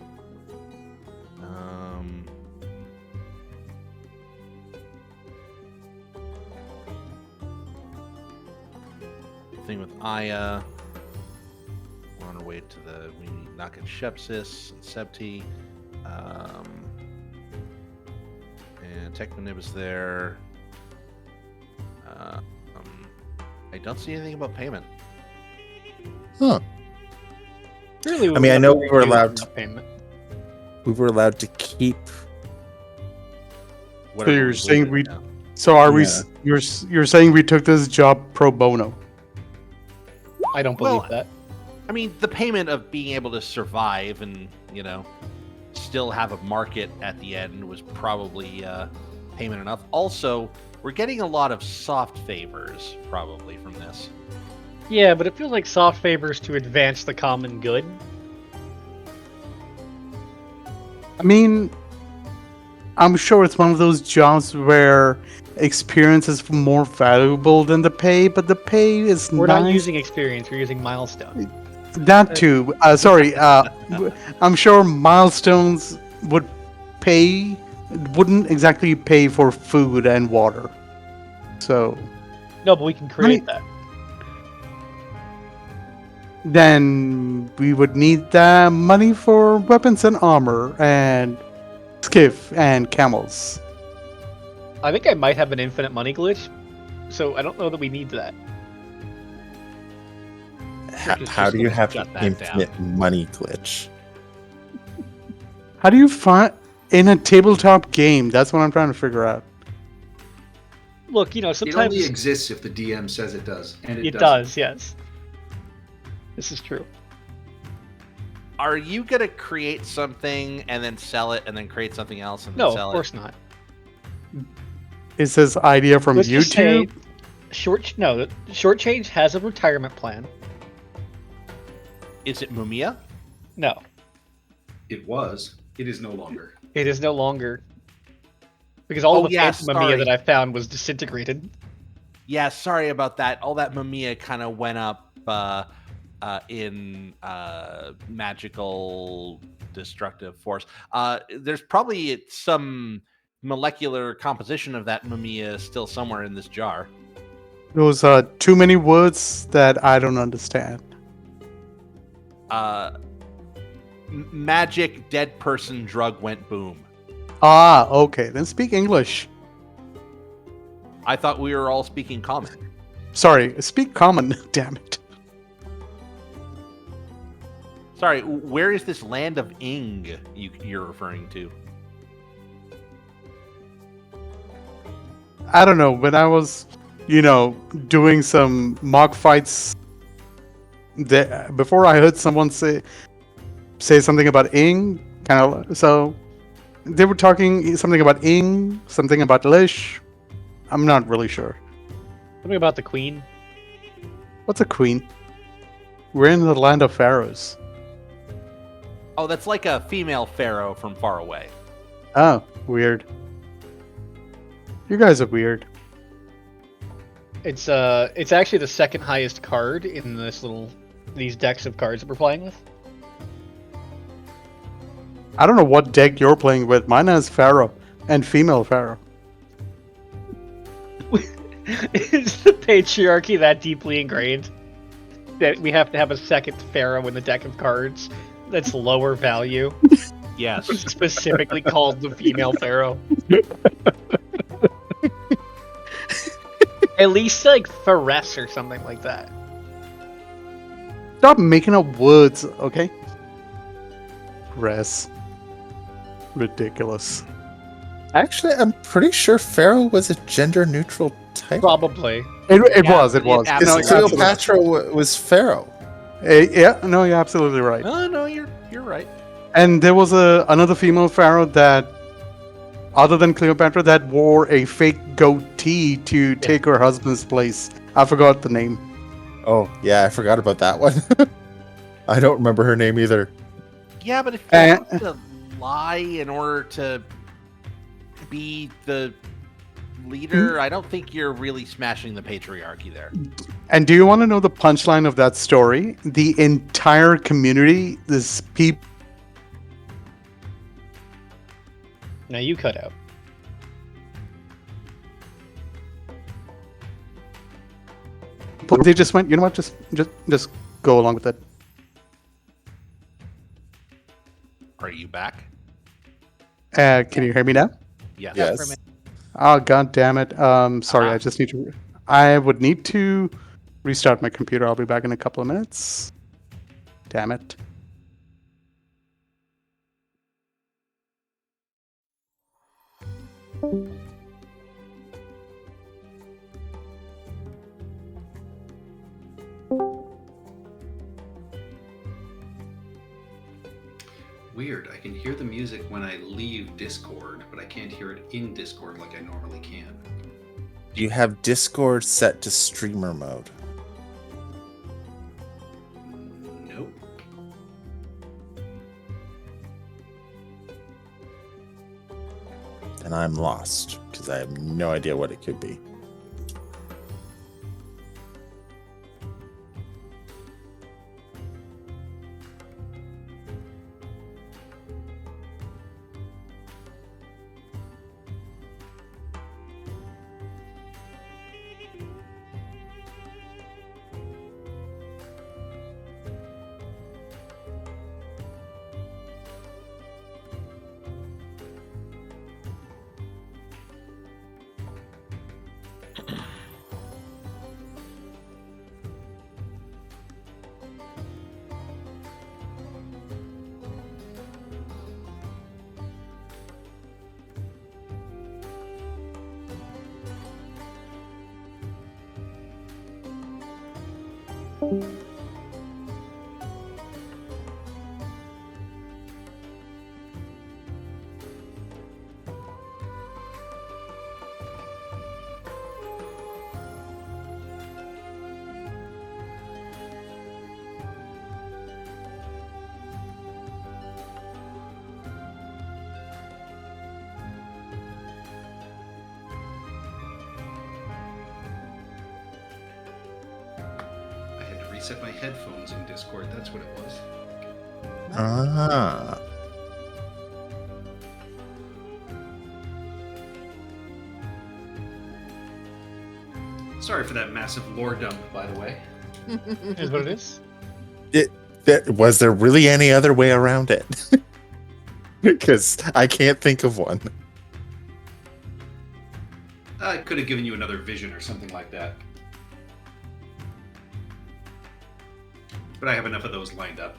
Thing with Aya. We're on our way to we need Nakan Shepsis and Septi. And Tekmanib is there. I don't see anything about payment. Huh. Really, I mean, I know we were allowed to payment. We were allowed to keep. Whatever you're we saying lose it we- now. So are we? Yeah. You're saying we took this job pro bono? I don't believe Well, that. I mean, the payment of being able to survive and, still have a market at the end was probably payment enough. Also, we're getting a lot of soft favors probably from this. Yeah, but it feels like soft favors to advance the common good. I mean, I'm sure it's one of those jobs where experience is more valuable than the pay, but the pay is We're nice. not using experience, we're using milestone. That too. Sorry. I'm sure milestones wouldn't exactly pay for food and water. So No, but we can create that. then we would need the money for weapons and armor and skiff and camels. I think I might have an infinite money glitch, so I don't know that we need that. How do you have Shut an that infinite money glitch? How do you find in a tabletop game? That's what I'm trying to figure out. Look, It sometimes only exists if the DM says it does, and it it doesn't. does, yes. This is true. Are you gonna create something and then sell it and then create something else and then No, of sell it? course not. Is this idea from Let's just say, YouTube? Short Change has a retirement plan. Is it Mumia? No, It was. It is no longer. it is no longer. Because all Oh, of the yeah, Phantom sorry. Mamiya that I found was disintegrated. Yeah, sorry about that. All that Mumia kind of went up in magical destructive force. There's probably some molecular composition of that Mumia still somewhere in this jar. Those are too many words that I don't understand. Magic dead person drug went boom. Ah, okay. Then speak English. I thought we were all speaking common. Sorry, speak common. Damn it. Sorry, where is this land of Ing you're referring to? I don't know. When I was, doing some mock fights, before I heard someone say something about Ing, so they were talking something about Ing, something about Lish. I'm not really sure. Something about the queen. What's a queen? We're in the land of pharaohs. Oh, that's like a female pharaoh from far away. Oh, weird. You guys are weird. It's actually the second highest card in these decks of cards that we're playing with. I don't know what deck you're playing with. Mine has pharaoh and female pharaoh. Is the patriarchy that deeply ingrained that we have to have a second pharaoh in the deck of cards that's lower value? Yes. Specifically called the female pharaoh. At least like Pharess or something like that. Stop making up words, okay? Res. Ridiculous. Actually, I'm pretty sure Pharaoh was a gender-neutral type. Probably. It Yeah, was. it Because absolutely- Cleopatra was Pharaoh. Yeah, no, you're absolutely right. No, you're right. And there was another female pharaoh that, other than Cleopatra, that wore a fake goatee to take her husband's place. I forgot the name. Oh, yeah, I forgot about that one. I don't remember her name either. Yeah, but if you want to lie in order to be the leader, I don't think you're really smashing the patriarchy there. And do you want to know the punchline of that story? The entire community, this people, Now you cut out. they just went, you know what? Just go along with it. Are you back? Can you hear me now? Yes. Yeah, for a Yes. minute. Oh, god damn it. Sorry, Uh-huh. I just need to. I would need to restart my computer. I'll be back in a couple of minutes. Damn it. Weird. I can hear the music when I leave Discord, but I can't hear it in Discord like I normally can. You have Discord set to streamer mode. Nope. And I'm lost because I have no idea what it could be. I had to reset my headphones in Discord. That's what it was. Ah. Sorry for that massive lore dump, by the way. Is what it is. Was there really any other way around it? Because I can't think of one. I could have given you another vision or something like that. But I have enough of those lined up.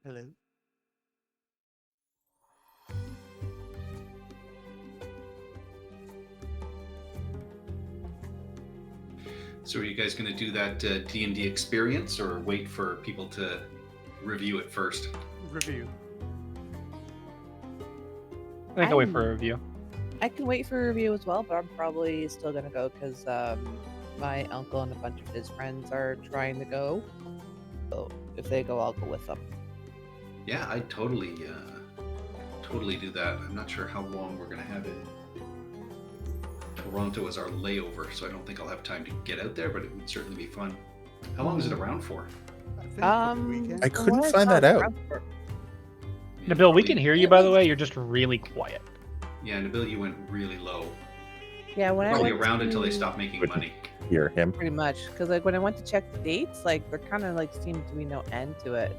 Hello. So are you guys going to do that D&D experience or wait for people to review it first? Review. I think I'll wait for a review. I can wait for a review as well, but I'm probably still gonna go because my uncle and a bunch of his friends are trying to go. So if they go, I'll go with them. Yeah, I'd totally do that. I'm not sure how long we're going to have it. Toronto is our layover, so I don't think I'll have time to get out there, but it would certainly be fun. How long is it around for? I think for the weekend. I couldn't find that out. Nabil, we can hear you, by the way. You're just really quiet. Yeah, Nabil, you went really low. Yeah, when I Probably went around until they to- stop making Wouldn't- money. Hear him. Pretty much, because like when I went to check the dates, like there kind of like seemed to be no end to it.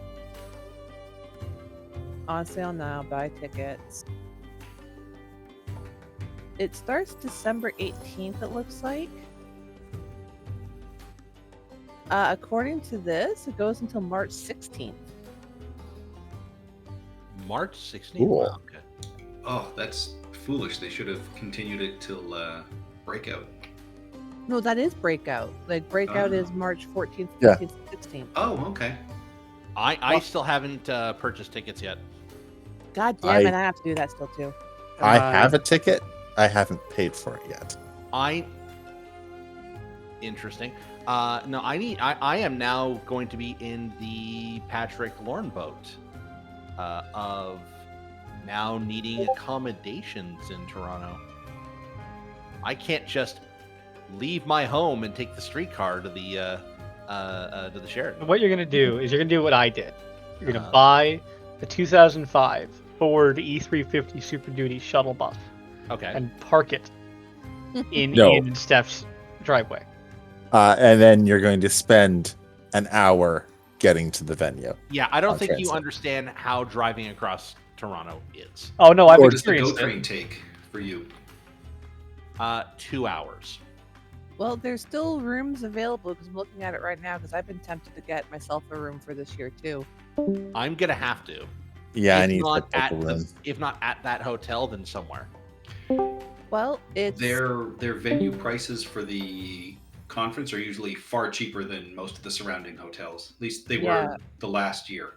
On sale now, buy tickets. It starts December 18th, it looks like. According to this, it goes until March 16th. March 16th. Cool. Wow, okay. Oh, that's foolish. They should have continued it till Breakout. No, that is Breakout. Like Breakout is March 14th, Yeah. 15th, 16th. Oh, okay. I still haven't purchased tickets yet. God damn it, I- I have to do that still too. I have a ticket. I haven't paid for it yet. Interesting. No, I am now going to be in the Patrick Lorne boat of now needing accommodations in Toronto. I can't just leave my home and take the streetcar to the Sheraton. What you're gonna do is you're gonna do what I did. You're gonna Uh-huh. buy the 2005 Ford E350 Super Duty shuttle bus Okay. and park it in No. Ian and Steph's driveway. And then you're going to spend an hour getting to the venue. Yeah, I don't on think you transit. understand how driving across Toronto is. Oh no, I've What does the GO experienced train it. take for you? 2 hours. Well, there's still rooms available because I'm looking at it right now because I've been tempted to get myself a room for this year too. I'm gonna have to. Yeah, I If need to not take at a room. if not at that hotel, then somewhere. Well, it's Their venue prices for the conference are usually far cheaper than most of the surrounding hotels. At least they Yeah. were the last year.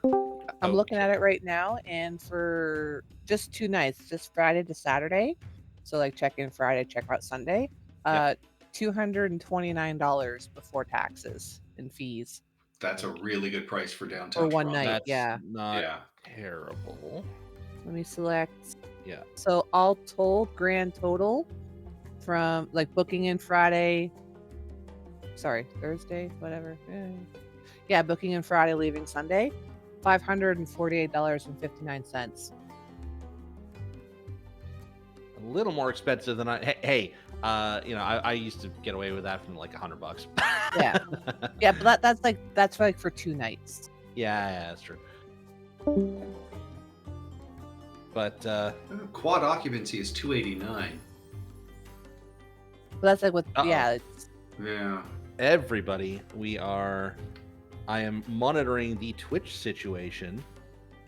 I'm looking at it right now, and for just 2 nights, just Friday to Saturday, so like check in Friday, check out Sunday, $229 before taxes and fees That's a really good price for downtown. for one Toronto. night. That's Yeah. not Yeah. terrible. Let me select. Yeah. So all told, grand total from like booking in Friday. Sorry, Thursday, whatever. Yeah, booking in Friday, leaving Sunday, $548.59. A little more expensive than Hey, I used to get away with that from like $100. Yeah. Yeah, but that's like for 2 nights. yeah, that's true. But Quad occupancy is $289. But that's like with Uh-oh. yeah, it's Yeah. everybody, I am monitoring the Twitch situation,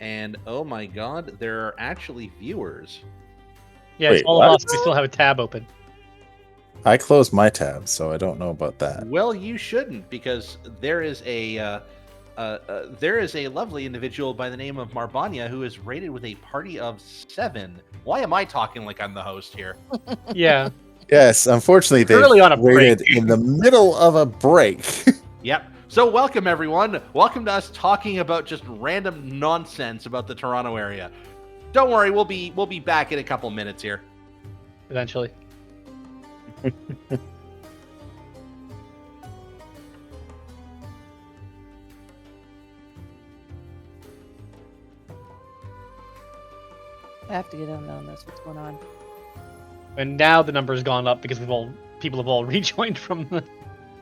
and oh my god, there are actually viewers. Yeah, it's Wait, all of what? us. We still have a tab open. I closed my tab, so I don't know about that. Well, you shouldn't, because there is a lovely individual by the name of Marbanya who is rated with a party of 7. Why am I talking like I'm the host here? Yeah, Yes, unfortunately, they Early on a break. waited in the middle of a break. Yep. So welcome everyone. Welcome to us talking about just random nonsense about the Toronto area. Don't worry, we'll be back in a couple minutes here. Eventually. I have to get in on this. What's going on? And now the number's gone up because people have all rejoined from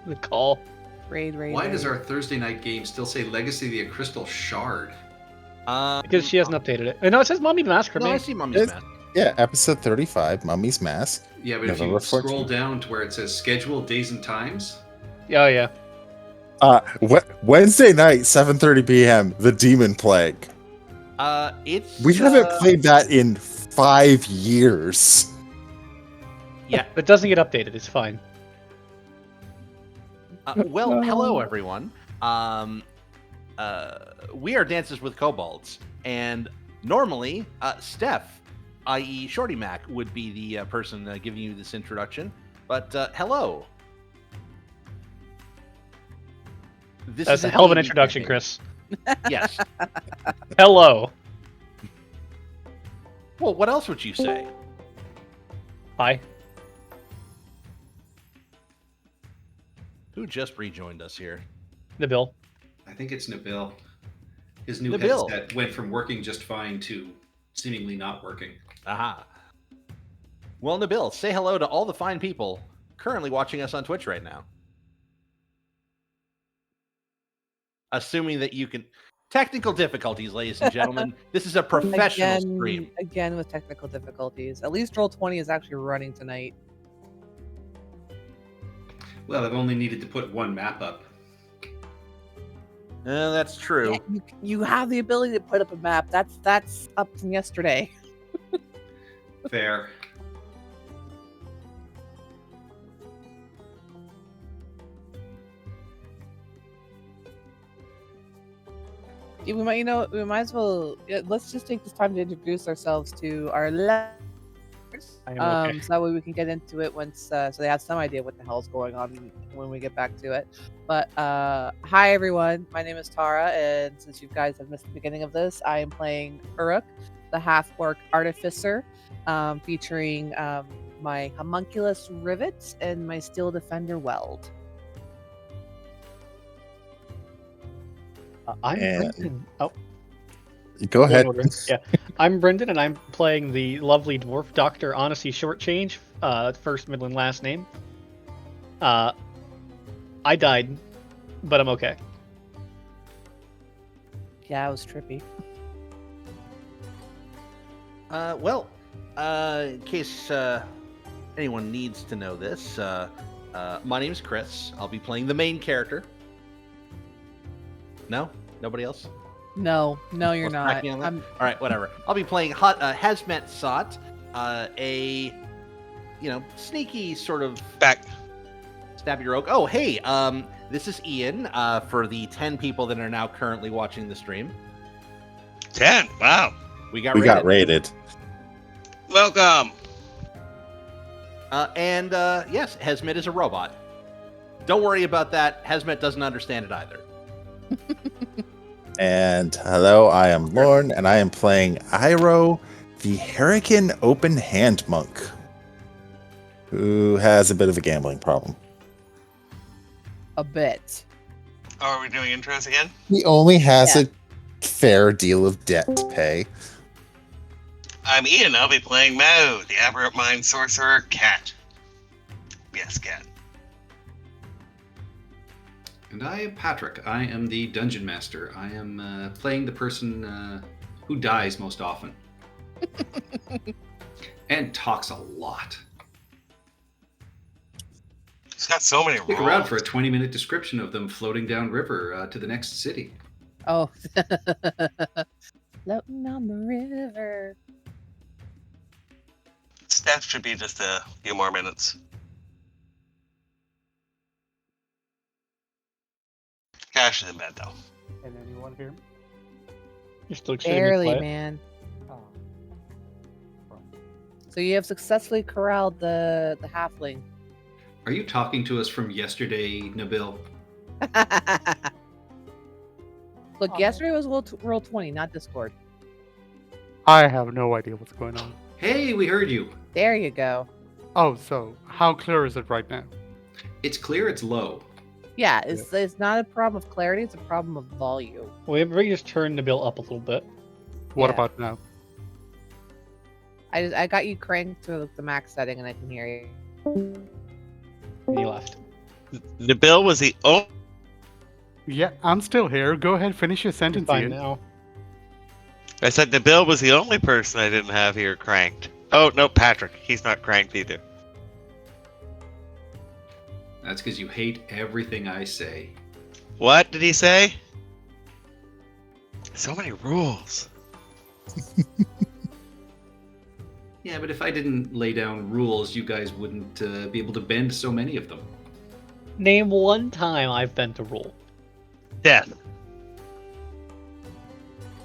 the call. Raid. Why does our Thursday night game still say Legacy of the Crystal Shard? Because she hasn't updated it. No, it says Mommy Mask for No, me. I see Mummy's Mask. Yeah, episode 35, Mummy's Mask. Yeah, but if November you scroll 14th. down to where it says schedule, days and times, Oh yeah. Wednesday night, 7:30 p.m. The Demon Plague. It's We haven't played that in 5 years. Yeah. It doesn't get updated. It's fine. Well, hello everyone. We are Dances with Kobolds, and normally Steph, i.e. Shorty Mac, would be the person giving you this introduction. But hello. This That's is a hell of an D&D introduction, campaign. Chris. Yes. Hello. Well, what else would you say? Hi. Who just rejoined us here? Nabil. I think it's Nabil. His new Nabil. headset went from working just fine to seemingly not working. Aha. Well, Nabil, say hello to all the fine people currently watching us on Twitch right now. Assuming that you can. Technical difficulties, ladies and gentlemen. This is a professional stream. Again with technical difficulties. At least Roll20 is actually running tonight. Well, I've only needed to put one map up. That's true. Yeah, you have the ability to put up a map. That's up from yesterday. Fair. We might as well. Let's just take this time to introduce ourselves to our I am okay. so that way we can get into it once, so they have some idea what the hell's going on when we get back to it. But hi everyone, my name is Tara, and since you guys have missed the beginning of this, I am playing Uruk, the half-orc artificer, featuring my homunculus Rivet and my steel defender Weld. I'm And- Brendan. Oh, Go ahead. yeah. I'm Brendan, and I'm playing the lovely dwarf Dr. Honesty Shortchange, first, middle, and last name. I died, but I'm okay. Yeah, it was trippy. Well, in case anyone needs to know this, my name is Chris. I'll be playing the main character. No? Nobody else? No, you're What's not. cracking on that? All right, whatever. I'll be playing Hazmet Sot, a sneaky sort of Back. stabby rogue. Oh, hey, this is Ian. For the 10 people that are now currently watching the stream, 10. Wow. we got rated. Welcome. And yes, Hazmet is a robot. Don't worry about that. Hazmet doesn't understand it either. And hello, I am Lorne, and I am playing Iroh, the Hurricane Open Hand Monk, who has a bit of a gambling problem. A bit. Oh, are we doing intros again? He only has Yeah. a fair deal of debt to pay. I'm Ian. I'll be playing Mo, the Aberrant Mind Sorcerer Cat. Yes, Cat. And I am Patrick. I am the Dungeon Master. I am playing the person who dies most often. And talks a lot. It's got so many Stick rules. around for a 20-minute description of them floating down river to the next city. Oh. Floating on the river. Steph should be just a few more minutes. Cash is in bed, though. Can anyone hear me? You're still extremely Barely, quiet. man. So you have successfully corralled the halfling. Are you talking to us from yesterday, Nabil? Look, yesterday was roll 20, not Discord. I have no idea what's going on. Hey, we heard you. There you go. Oh, so how clear is it right now? It's clear it's low. Yeah, it's not a problem of clarity, it's a problem of volume. Well, everybody just turned the bill up a little bit. What Yeah. about now? I got you cranked to the max setting and I can hear you. And you left. Nabil was the only. Yeah, I'm still here. Go ahead, finish your You're sentence. fine Ian. now. I said Nabil was the only person I didn't have here cranked. Oh no, Patrick. He's not cranked either. That's because you hate everything I say. What did he say? So many rules. Yeah, but if I didn't lay down rules, you guys wouldn't be able to bend so many of them. Name one time I've bent a rule. Death.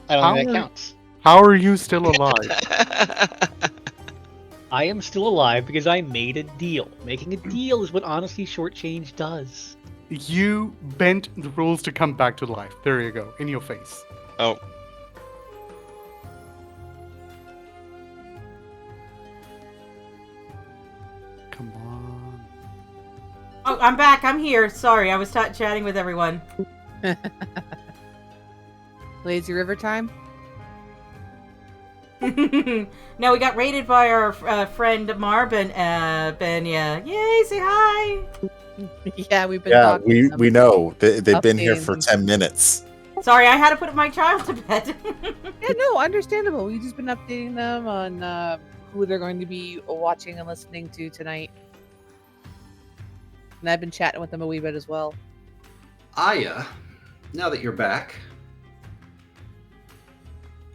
I don't think How- that counts. How are you still alive? I am still alive because I made a deal. Making a deal is what Honesty Shortchange does. You bent the rules to come back to life. There you go, in your face. Oh, Come on. Oh, I'm back. I'm here. Sorry, I was chatting with everyone. Lazy River time? No, we got raided by our friend Marvin. Benya. Yay, say hi. Yeah, we've been Yeah, talking. we know. They've been here Updating for them. 10 minutes. Sorry, I had to put my child to bed. Yeah, no, understandable. We've just been updating them on who they're going to be watching and listening to tonight. And I've been chatting with them a wee bit as well. Aya, now that you're back,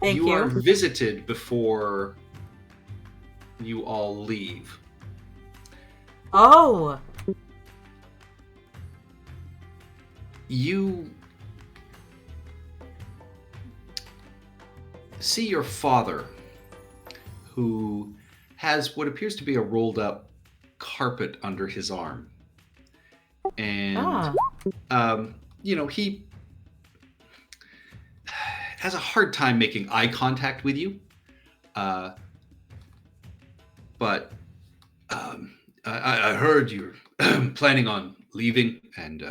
Thank you you. are visited before you all leave. Oh. You see your father, who has what appears to be a rolled up carpet under his arm. And, he has a hard time making eye contact with you. But I heard you're planning on leaving and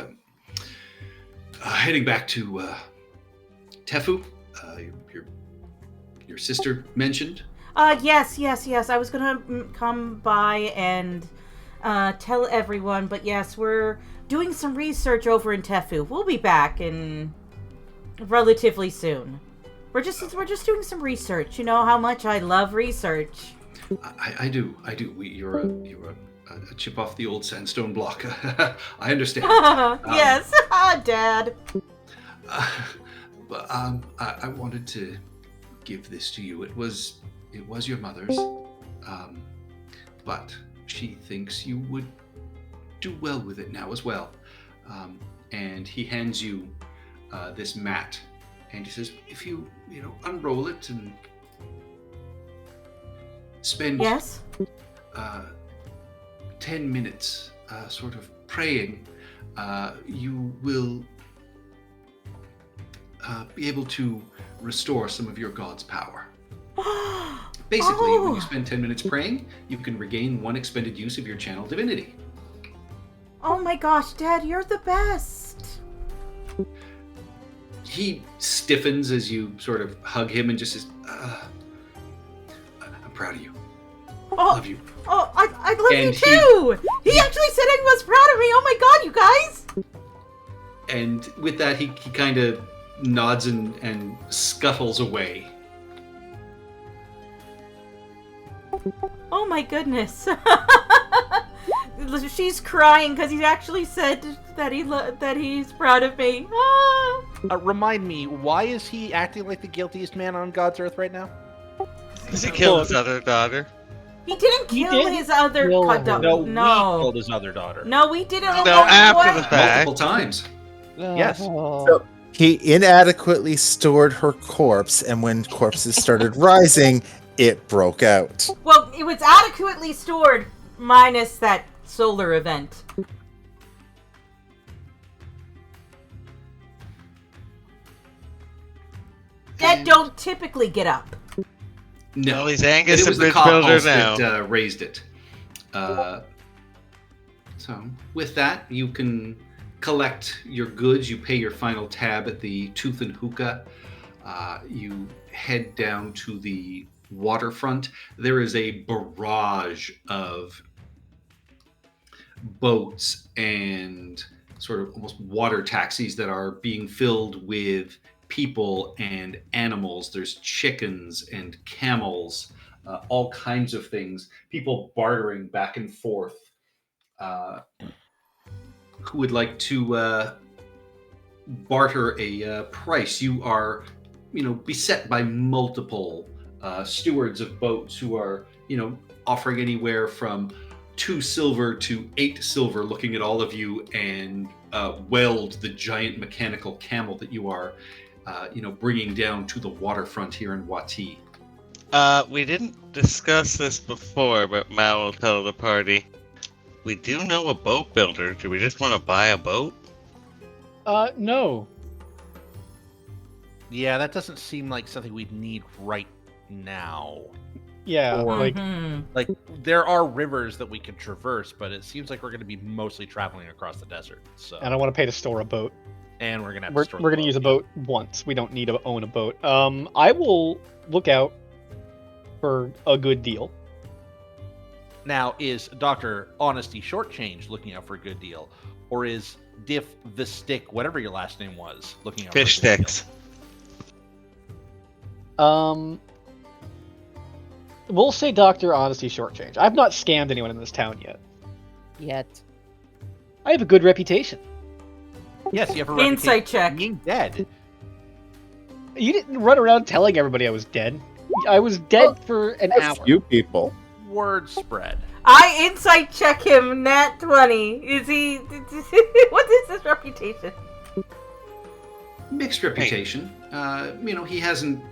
heading back to Tefu. Your sister mentioned. Yes. I was gonna come by and tell everyone, but yes, we're doing some research over in Tefu. We'll be back in relatively soon. We're just doing some research. You know how much I love research. I do. You're a chip off the old sandstone block. I understand. Yes, Dad. But I wanted to give this to you. It was your mother's, but she thinks you would do well with it now as well. And he hands you this mat, and he says, if you unroll it and spend Yes. 10 minutes sort of praying, you will be able to restore some of your god's power. Basically, when you spend 10 minutes praying, you can regain one expended use of your channel divinity. Oh my gosh, Dad, you're the best. He stiffens as you sort of hug him and just says, I'm proud of you. Oh, Love you. oh, I love you And too. He actually said he was proud of me. Oh my god, you guys. And with that, he kind of nods and scuttles away. Oh my goodness. She's crying because he actually said that that he's proud of me. Ah. Remind me, why is he acting like the guiltiest man on God's earth right now? Does he kill his other daughter? He didn't He kill didn't his other kill her. no. we No. killed his other daughter. No, we didn't. No, after the fact. Multiple times. Yes. Oh. He inadequately stored her corpse, and when corpses started rising, it broke out. Well, it was adequately stored, minus that solar event. Dead don't typically get up. No, Well, he's Angus, it the was the bridge cop builder pulse now. that raised it. So with that, you can collect your goods. You pay your final tab at the Tooth and Hookah. You head down to the waterfront. There is a barrage of boats and sort of almost water taxis that are being filled with people and animals. There's chickens and camels, all kinds of things. People bartering back and forth. Who would like to barter a price? You are, beset by multiple stewards of boats who are, offering anywhere from 2 silver to 8 silver, looking at all of you and weld the giant mechanical camel that you are, bringing down to the waterfront here in Wati. We didn't discuss this before, but Mal will tell the party. We do know a boat builder. Do we just want to buy a boat? No. Yeah, that doesn't seem like something we'd need right now. Yeah, Or like like there are rivers that we can traverse, but it seems like we're going to be mostly traveling across the desert. So I don't want to pay to store a boat. and we're gonna have We're to store going the to use a yeah. boat once. We don't need to own a boat. I will look out for a good deal. Now, is Dr. Honesty Shortchange looking out for a good deal? Or is Diff the Stick, whatever your last name was, looking out Fish for a good sticks. We'll say Dr. Honesty Shortchange. I've not scammed anyone in this town yet. Yet. I have a good reputation. deal? Yes, you have a Insight reputation check. for being dead. You didn't run around telling everybody I was dead. I was dead for an A hour. few people. Word spread. I insight check him, nat 20. Is he... what is his reputation? Mixed reputation. He hasn't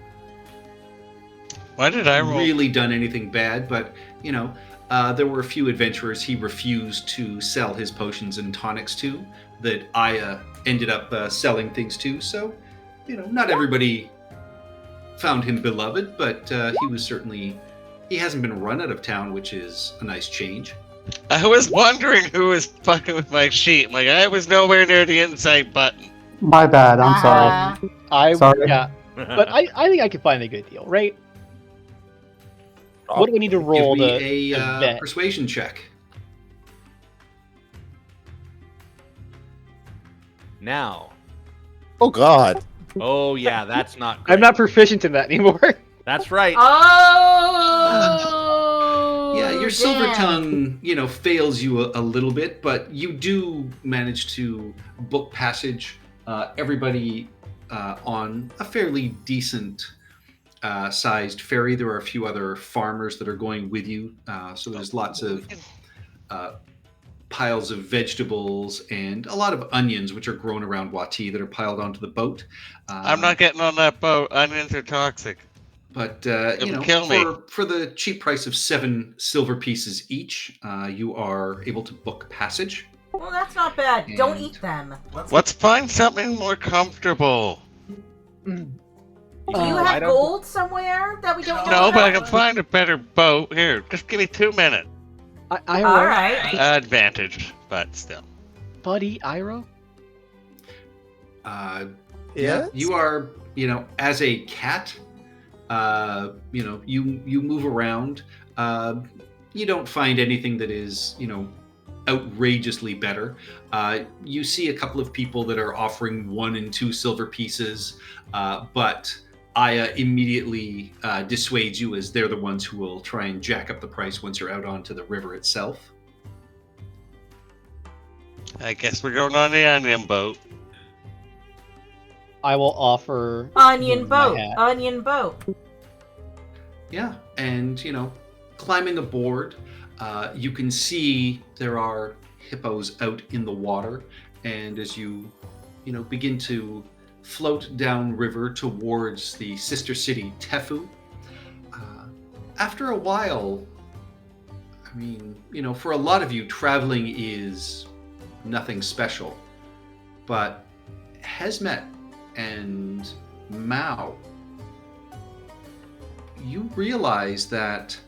Why did I roll? really done anything bad, but there were a few adventurers he refused to sell his potions and tonics to that Aya ended up selling things to. So, not everybody found him beloved, but he hasn't been run out of town, which is a nice change. I was wondering who was fucking with my sheet. Like, I was nowhere near the insight button. My bad. I'm sorry. Sorry. Yeah, but I think I could find a good deal, right? What do we need to roll Give to me a bet? persuasion check. Now. Oh God. Oh, yeah, that's not great. I'm not proficient in that anymore. That's right. Oh! Yeah, your silver damn. tongue, fails you a little bit, but you do manage to book passage. Everybody on a fairly decent sized ferry. There are a few other farmers that are going with you, so there's lots of piles of vegetables and a lot of onions, which are grown around Wati, that are piled onto the boat. I'm not getting on that boat. Onions are toxic. But It'll kill me. for the cheap price of 7 silver pieces each, you are able to book passage. Well, that's not bad. Don't And- eat them. Let's find something more comfortable. Do you I have don't- gold somewhere that we don't know No, but I about? can find a better boat. Here, just give me 2 minutes. Iro, All right. Advantage, but still. buddy, Iro. Yes? You are, as a cat, you move around. You don't find anything that is, outrageously better. You see a couple of people that are offering 1 and 2 silver pieces, but Aya immediately dissuades you, as they're the ones who will try and jack up the price once you're out onto the river itself. I guess we're going on the onion boat. I will offer Onion my boat. hat. Onion boat. Yeah, and climbing aboard, you can see there are hippos out in the water, and as you begin to float down river towards the sister city Tefu, after a while, I mean, for a lot of you, traveling is nothing special. But Hesmet and Mao, you realize that,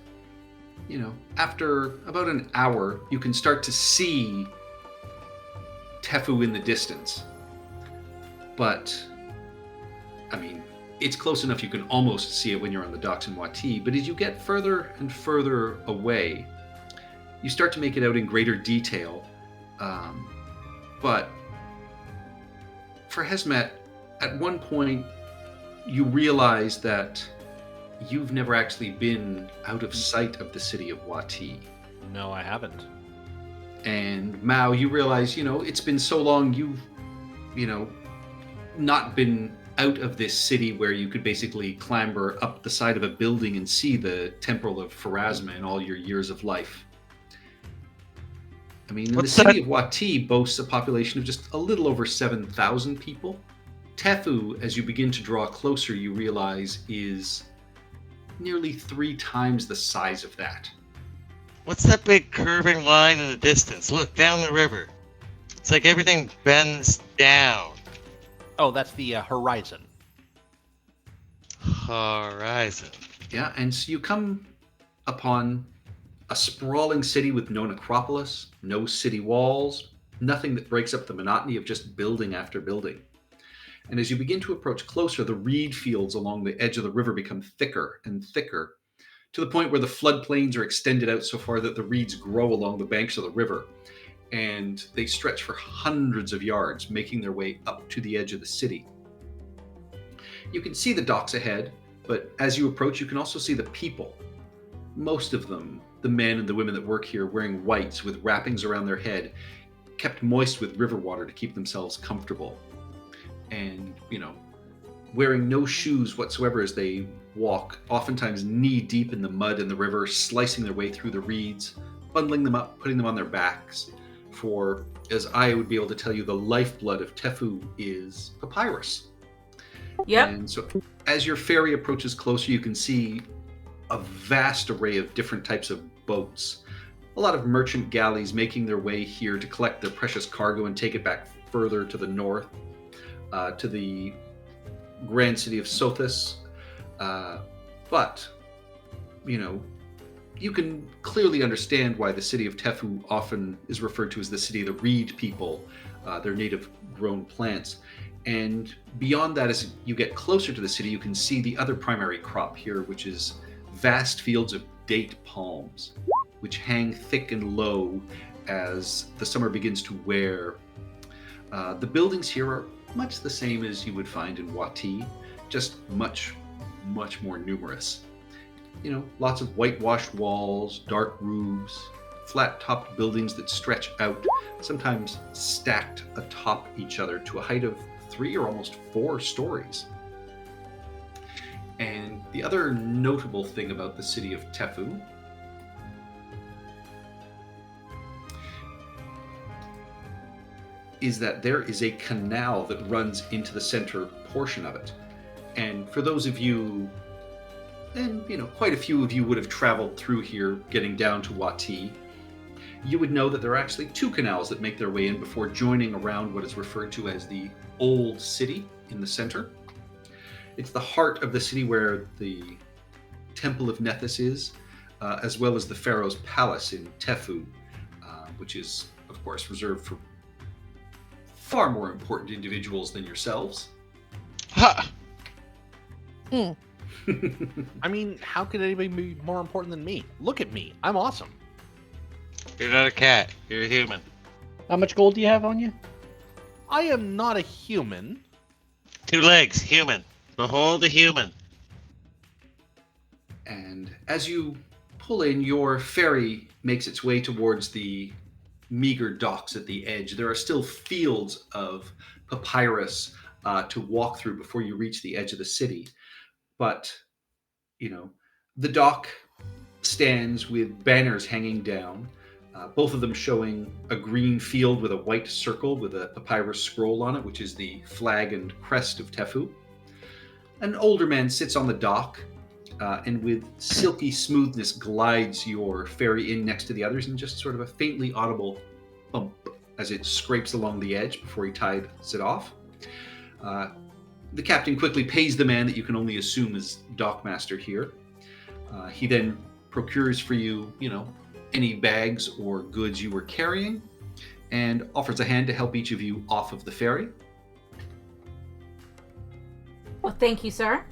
after about an hour, you can start to see Tefu in the distance. But, I mean, it's close enough you can almost see it when you're on the docks in Wati, but as you get further and further away, you start to make it out in greater detail. But for Hesmet, at one point, you realize that you've never actually been out of sight of the city of Wati. No, I haven't. And Mao, you realize, it's been so long you've, not been out of this city where you could basically clamber up the side of a building and see the Temple of Pharasma in all your years of life. I mean, the city of Wati boasts a population of just a little over 7,000 people. Tefu, as you begin to draw closer, you realize is nearly 3 times the size of that. What's that big curving line in the distance? Look, down the river. It's like everything bends down. Oh, that's the horizon. Horizon. Yeah, and so you come upon a sprawling city with no necropolis, no city walls, nothing that breaks up the monotony of just building after building. And as you begin to approach closer, the reed fields along the edge of the river become thicker and thicker, to the point where the floodplains are extended out so far that the reeds grow along the banks of the river, and they stretch for hundreds of yards, making their way up to the edge of the city. You can see the docks ahead, but as you approach, you can also see the people. Most of them, the men and the women that work here, wearing whites with wrappings around their head, kept moist with river water to keep themselves comfortable. And, wearing no shoes whatsoever as they walk, oftentimes knee deep in the mud in the river, slicing their way through the reeds, bundling them up, putting them on their backs. For, as I would be able to tell you, the lifeblood of Tefu is papyrus. Yep. And so as your ferry approaches closer, you can see a vast array of different types of boats. A lot of merchant galleys making their way here to collect their precious cargo and take it back further to the north, to the grand city of Sothis. But, you can clearly understand why the city of Tefu often is referred to as the city of the reed people, their native grown plants. And beyond that, as you get closer to the city, you can see the other primary crop here, which is vast fields of date palms, which hang thick and low as the summer begins to wear. The buildings here are much the same as you would find in Wati, just much, much more numerous. Lots of whitewashed walls, dark roofs, flat-topped buildings that stretch out, sometimes stacked atop each other to a height of 3 or almost 4 stories. And the other notable thing about the city of Tefu is that there is a canal that runs into the center portion of it. And for those of you, and quite a few of you would have traveled through here getting down to Wati, you would know that there are actually 2 canals that make their way in before joining around what is referred to as the Old City in the center. It's the heart of the city where the Temple of Nethys is, as well as the Pharaoh's Palace in Tefu, which is, of course, reserved for far more important individuals than yourselves. Ha! I mean, how could anybody be more important than me? Look at me. I'm awesome. You're not a cat. You're a human. How much gold do you have on you? I am not a human. 2 legs. Human. Behold the human. And as you pull in, your ferry makes its way towards the meager docks at the edge. There are still fields of papyrus to walk through before you reach the edge of the city. But, the dock stands with banners hanging down, both of them showing a green field with a white circle with a papyrus scroll on it, which is the flag and crest of Tefu. An older man sits on the dock, and with silky smoothness glides your ferry in next to the others, and just sort of a faintly audible bump as it scrapes along the edge before he ties it off. The captain quickly pays the man that you can only assume is dockmaster here. He then procures for you, any bags or goods you were carrying, and offers a hand to help each of you off of the ferry. Well, thank you, sir.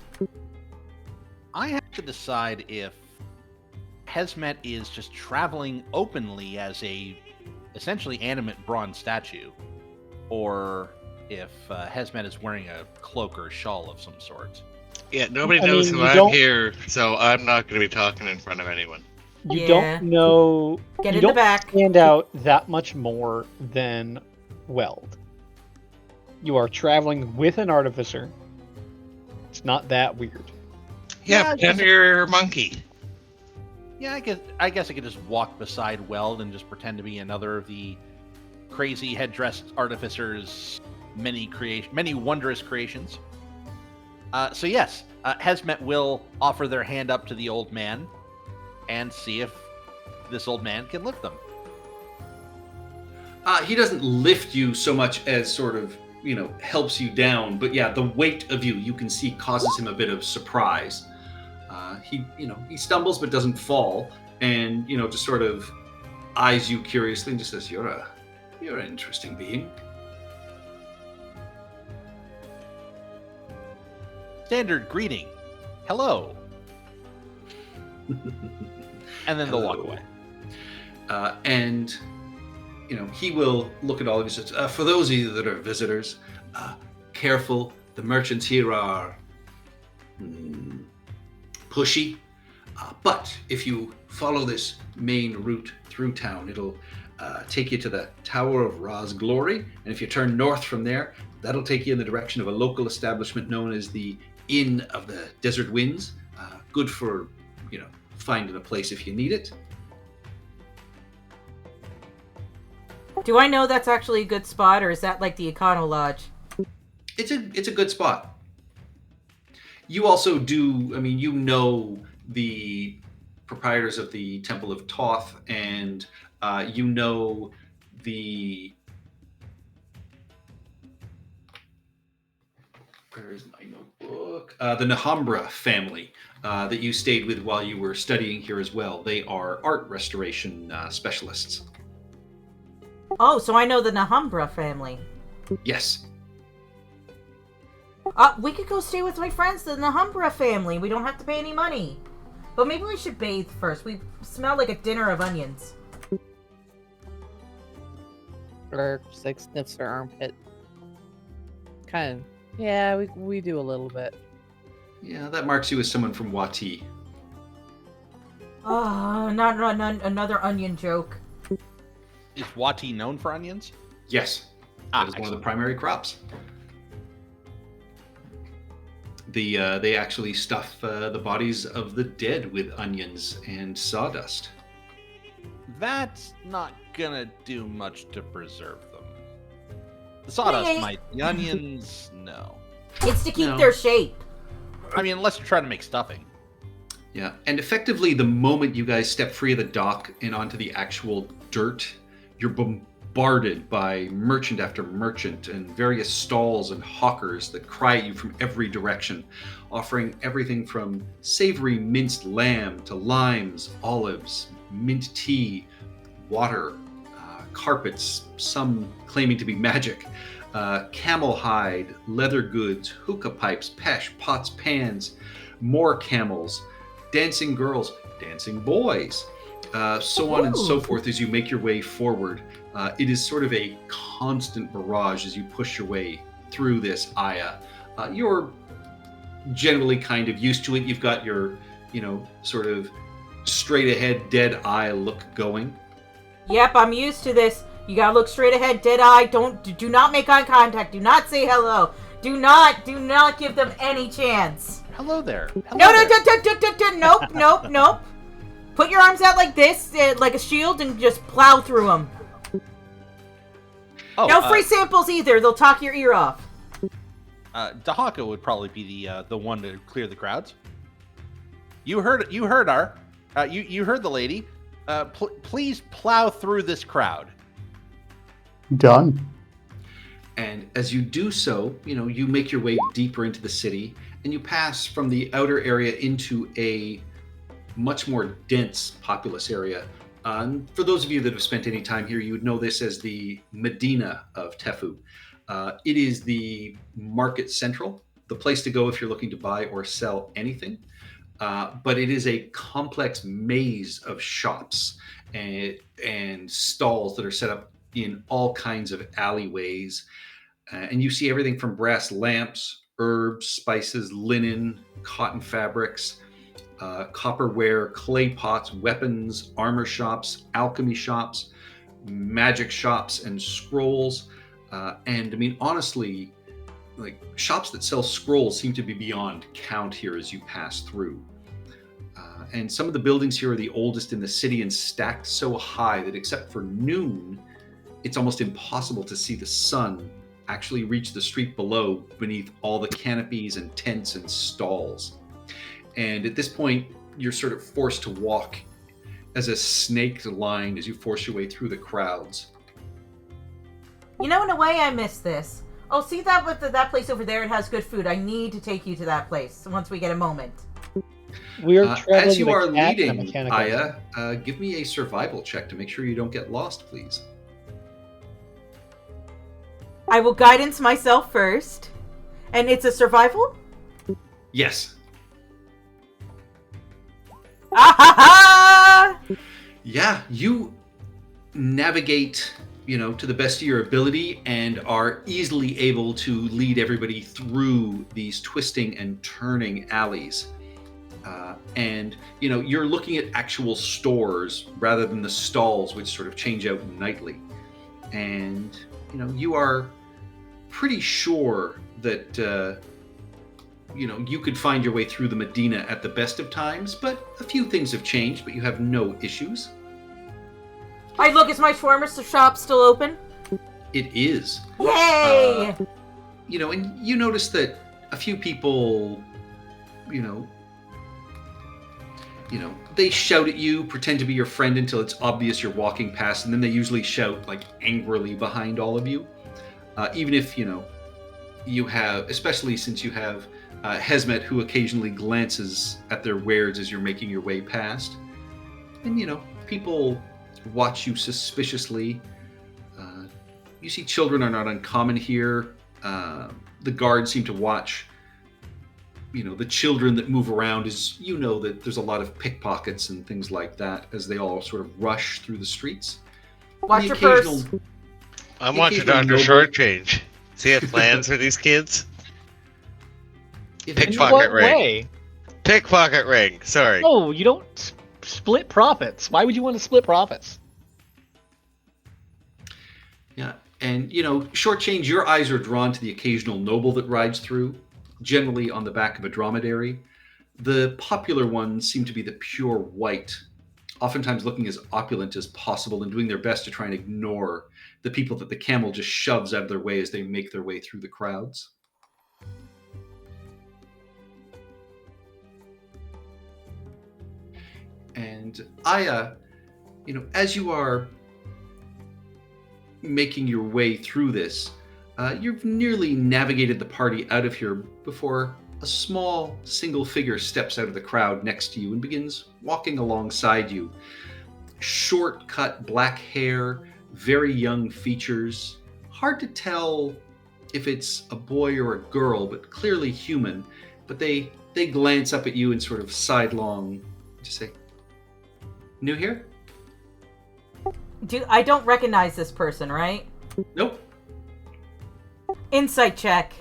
I have to decide if Hesmet is just traveling openly as a essentially animate bronze statue, or if Hesmet is wearing a cloak or shawl of some sort. Yeah, nobody I knows mean, who you I'm don't- here, so I'm not going to be talking in front of anyone. You Yeah. don't know. Get you in the don't back. stand out that much more than Weld. You are traveling with an artificer. It's not that weird. Yeah, Yeah, pretend you're a monkey. Yeah, I guess I could just walk beside Weld and just pretend to be another of the crazy head-dressed artificers' many wondrous creations. So yes, Hesmet will offer their hand up to the old man and see if this old man can lift them. He doesn't lift you so much as sort of, helps you down. But yeah, the weight of you can see causes him a bit of surprise. He stumbles but doesn't fall, and just sort of eyes you curiously and just says, "You're an interesting being." Standard greeting, hello, and then they'll walk Hello. away. And he will look at all of you and says, "For those of you that are visitors, careful. The merchants here are pushy. But if you follow this main route through town, it'll take you to the Tower of Ra's Glory. And if you turn north from there, that'll take you in the direction of a local establishment known as the Inn of the Desert Winds. Good for, finding a place if you need it." Do I know that's actually a good spot, or is that like the Econo Lodge? It's a good spot. You also do, the proprietors of the Temple of Thoth, and the... Where is my notebook? The Nahambra family that you stayed with while you were studying here as well. They are art restoration specialists. Oh, so I know the Nahambra family. Yes. We could go stay with my friends, the Nahambra family. We don't have to pay any money. But maybe we should bathe first. We smell like a dinner of onions. Or just like sniffs her armpit. Kind of. Yeah, we do a little bit. Yeah, that marks you as someone from Wati. Oh, not another onion joke. Is Wati known for onions? Yes. That is one of the excellent. primary crops. They actually stuff the bodies of the dead with onions and sawdust. That's not gonna do much to preserve them. The sawdust Wait. might. The onions, no. It's to keep No. their shape. I mean, unless you're trying to make stuffing. Yeah, and effectively, the moment you guys step free of the dock and onto the actual dirt, you're bombarded by merchant after merchant and various stalls and hawkers that cry at you from every direction, offering everything from savory minced lamb to limes, olives, mint tea, water, carpets, some claiming to be magic, camel hide, leather goods, hookah pipes, pesh, pots, pans, more camels, dancing girls, dancing boys, so on and so Ooh. forth as you make your way forward. It is sort of a constant barrage as you push your way through this Aya. You're generally kind of used to it. You've got your, sort of straight ahead, dead eye look going. Yep, I'm used to this. You gotta look straight ahead, dead eye. Do not make eye contact. Do not say hello. Do not give them any chance. Hello there. No, Hello there. nope. Put your arms out like this, like a shield, and just plow through them. Oh, No free samples either. They'll talk your ear off. Dahaka would probably be the one to clear the crowds. You heard her. You heard the lady. Please plow through this crowd. Done. And as you do so, you make your way deeper into the city, and you pass from the outer area into a much more dense, populous area. For those of you that have spent any time here, you would know this as the Medina of Tefu. It is the market central, the place to go if you're looking to buy or sell anything. But it is a complex maze of shops and stalls that are set up in all kinds of alleyways. And you see everything from brass lamps, herbs, spices, linen, cotton fabrics, copperware, clay pots, weapons, armor shops, alchemy shops, magic shops, and scrolls. And I mean, honestly, like shops that sell scrolls seem to be beyond count here as you pass through. And some of the buildings here are the oldest in the city and stacked so high that except for noon, it's almost impossible to see the sun actually reach the street below beneath all the canopies and tents and stalls. And at this point, you're sort of forced to walk as a snake line as you force your way through the crowds. In a way, I miss this. Oh, see that place over there? It has good food. I need to take you to that place once we get a moment. We are traveling as you with are a cat and a leading, mechanical Aya, give me a survival check to make sure you don't get lost, please. I will guidance myself first. And it's a survival? Yes. Ah! Yeah, you navigate, to the best of your ability and are easily able to lead everybody through these twisting and turning alleys. And you're looking at actual stores rather than the stalls, which sort of change out nightly. And, you are pretty sure that, you could find your way through the Medina at the best of times, but a few things have changed, but you have no issues. Alright, look, is my shawarma shop still open? It is. Yay! And you notice that a few people, they shout at you, pretend to be your friend until it's obvious you're walking past, and then they usually shout like angrily behind all of you. Even if, you have, especially since you have Hesmet, who occasionally glances at their wares as you're making your way past. And, people watch you suspiciously. You see children are not uncommon here. The guards seem to watch, the children that move around, as that there's a lot of pickpockets and things like that as they all sort of rush through the streets. Watch your purse. I'm watching Dr. Shortchange. See have plans for these kids? Pickpocket ring. Pickpocket ring. Sorry. No, you don't split profits. Why would you want to split profits? Yeah, and Shortchange, your eyes are drawn to the occasional noble that rides through, generally on the back of a dromedary. The popular ones seem to be the pure white, oftentimes looking as opulent as possible and doing their best to try and ignore the people that the camel just shoves out of their way as they make their way through the crowds. And Aya, as you are making your way through this, you've nearly navigated the party out of here before a small single figure steps out of the crowd next to you and begins walking alongside you. Short-cut black hair, very young features. Hard to tell if it's a boy or a girl, but clearly human. But they glance up at you and sort of sidelong, just say, "New here?" I don't recognize this person, right? Nope. Insight check.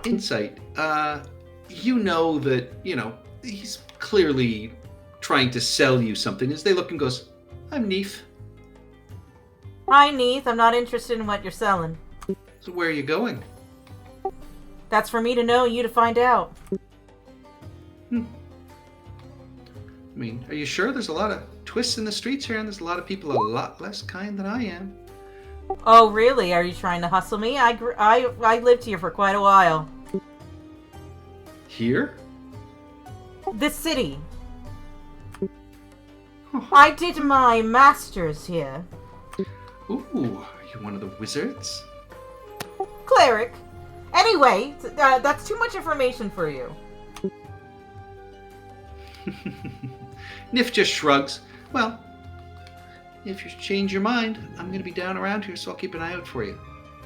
Insight. That, he's clearly trying to sell you something as they look and goes, "I'm Neef." Hi, Neith. I'm not interested in what you're selling. "So where are you going?" That's for me to know, you to find out. I mean, are you sure? There's a lot of twists in the streets here, and there's a lot of people a lot less kind than I am. Oh, really? Are you trying to hustle me? I lived here for quite a while. Here? This city. I did my master's here. Ooh, are you one of the wizards? Cleric. Anyway, that's too much information for you. Nif just shrugs. Well, if you change your mind, I'm going to be down around here, so I'll keep an eye out for you.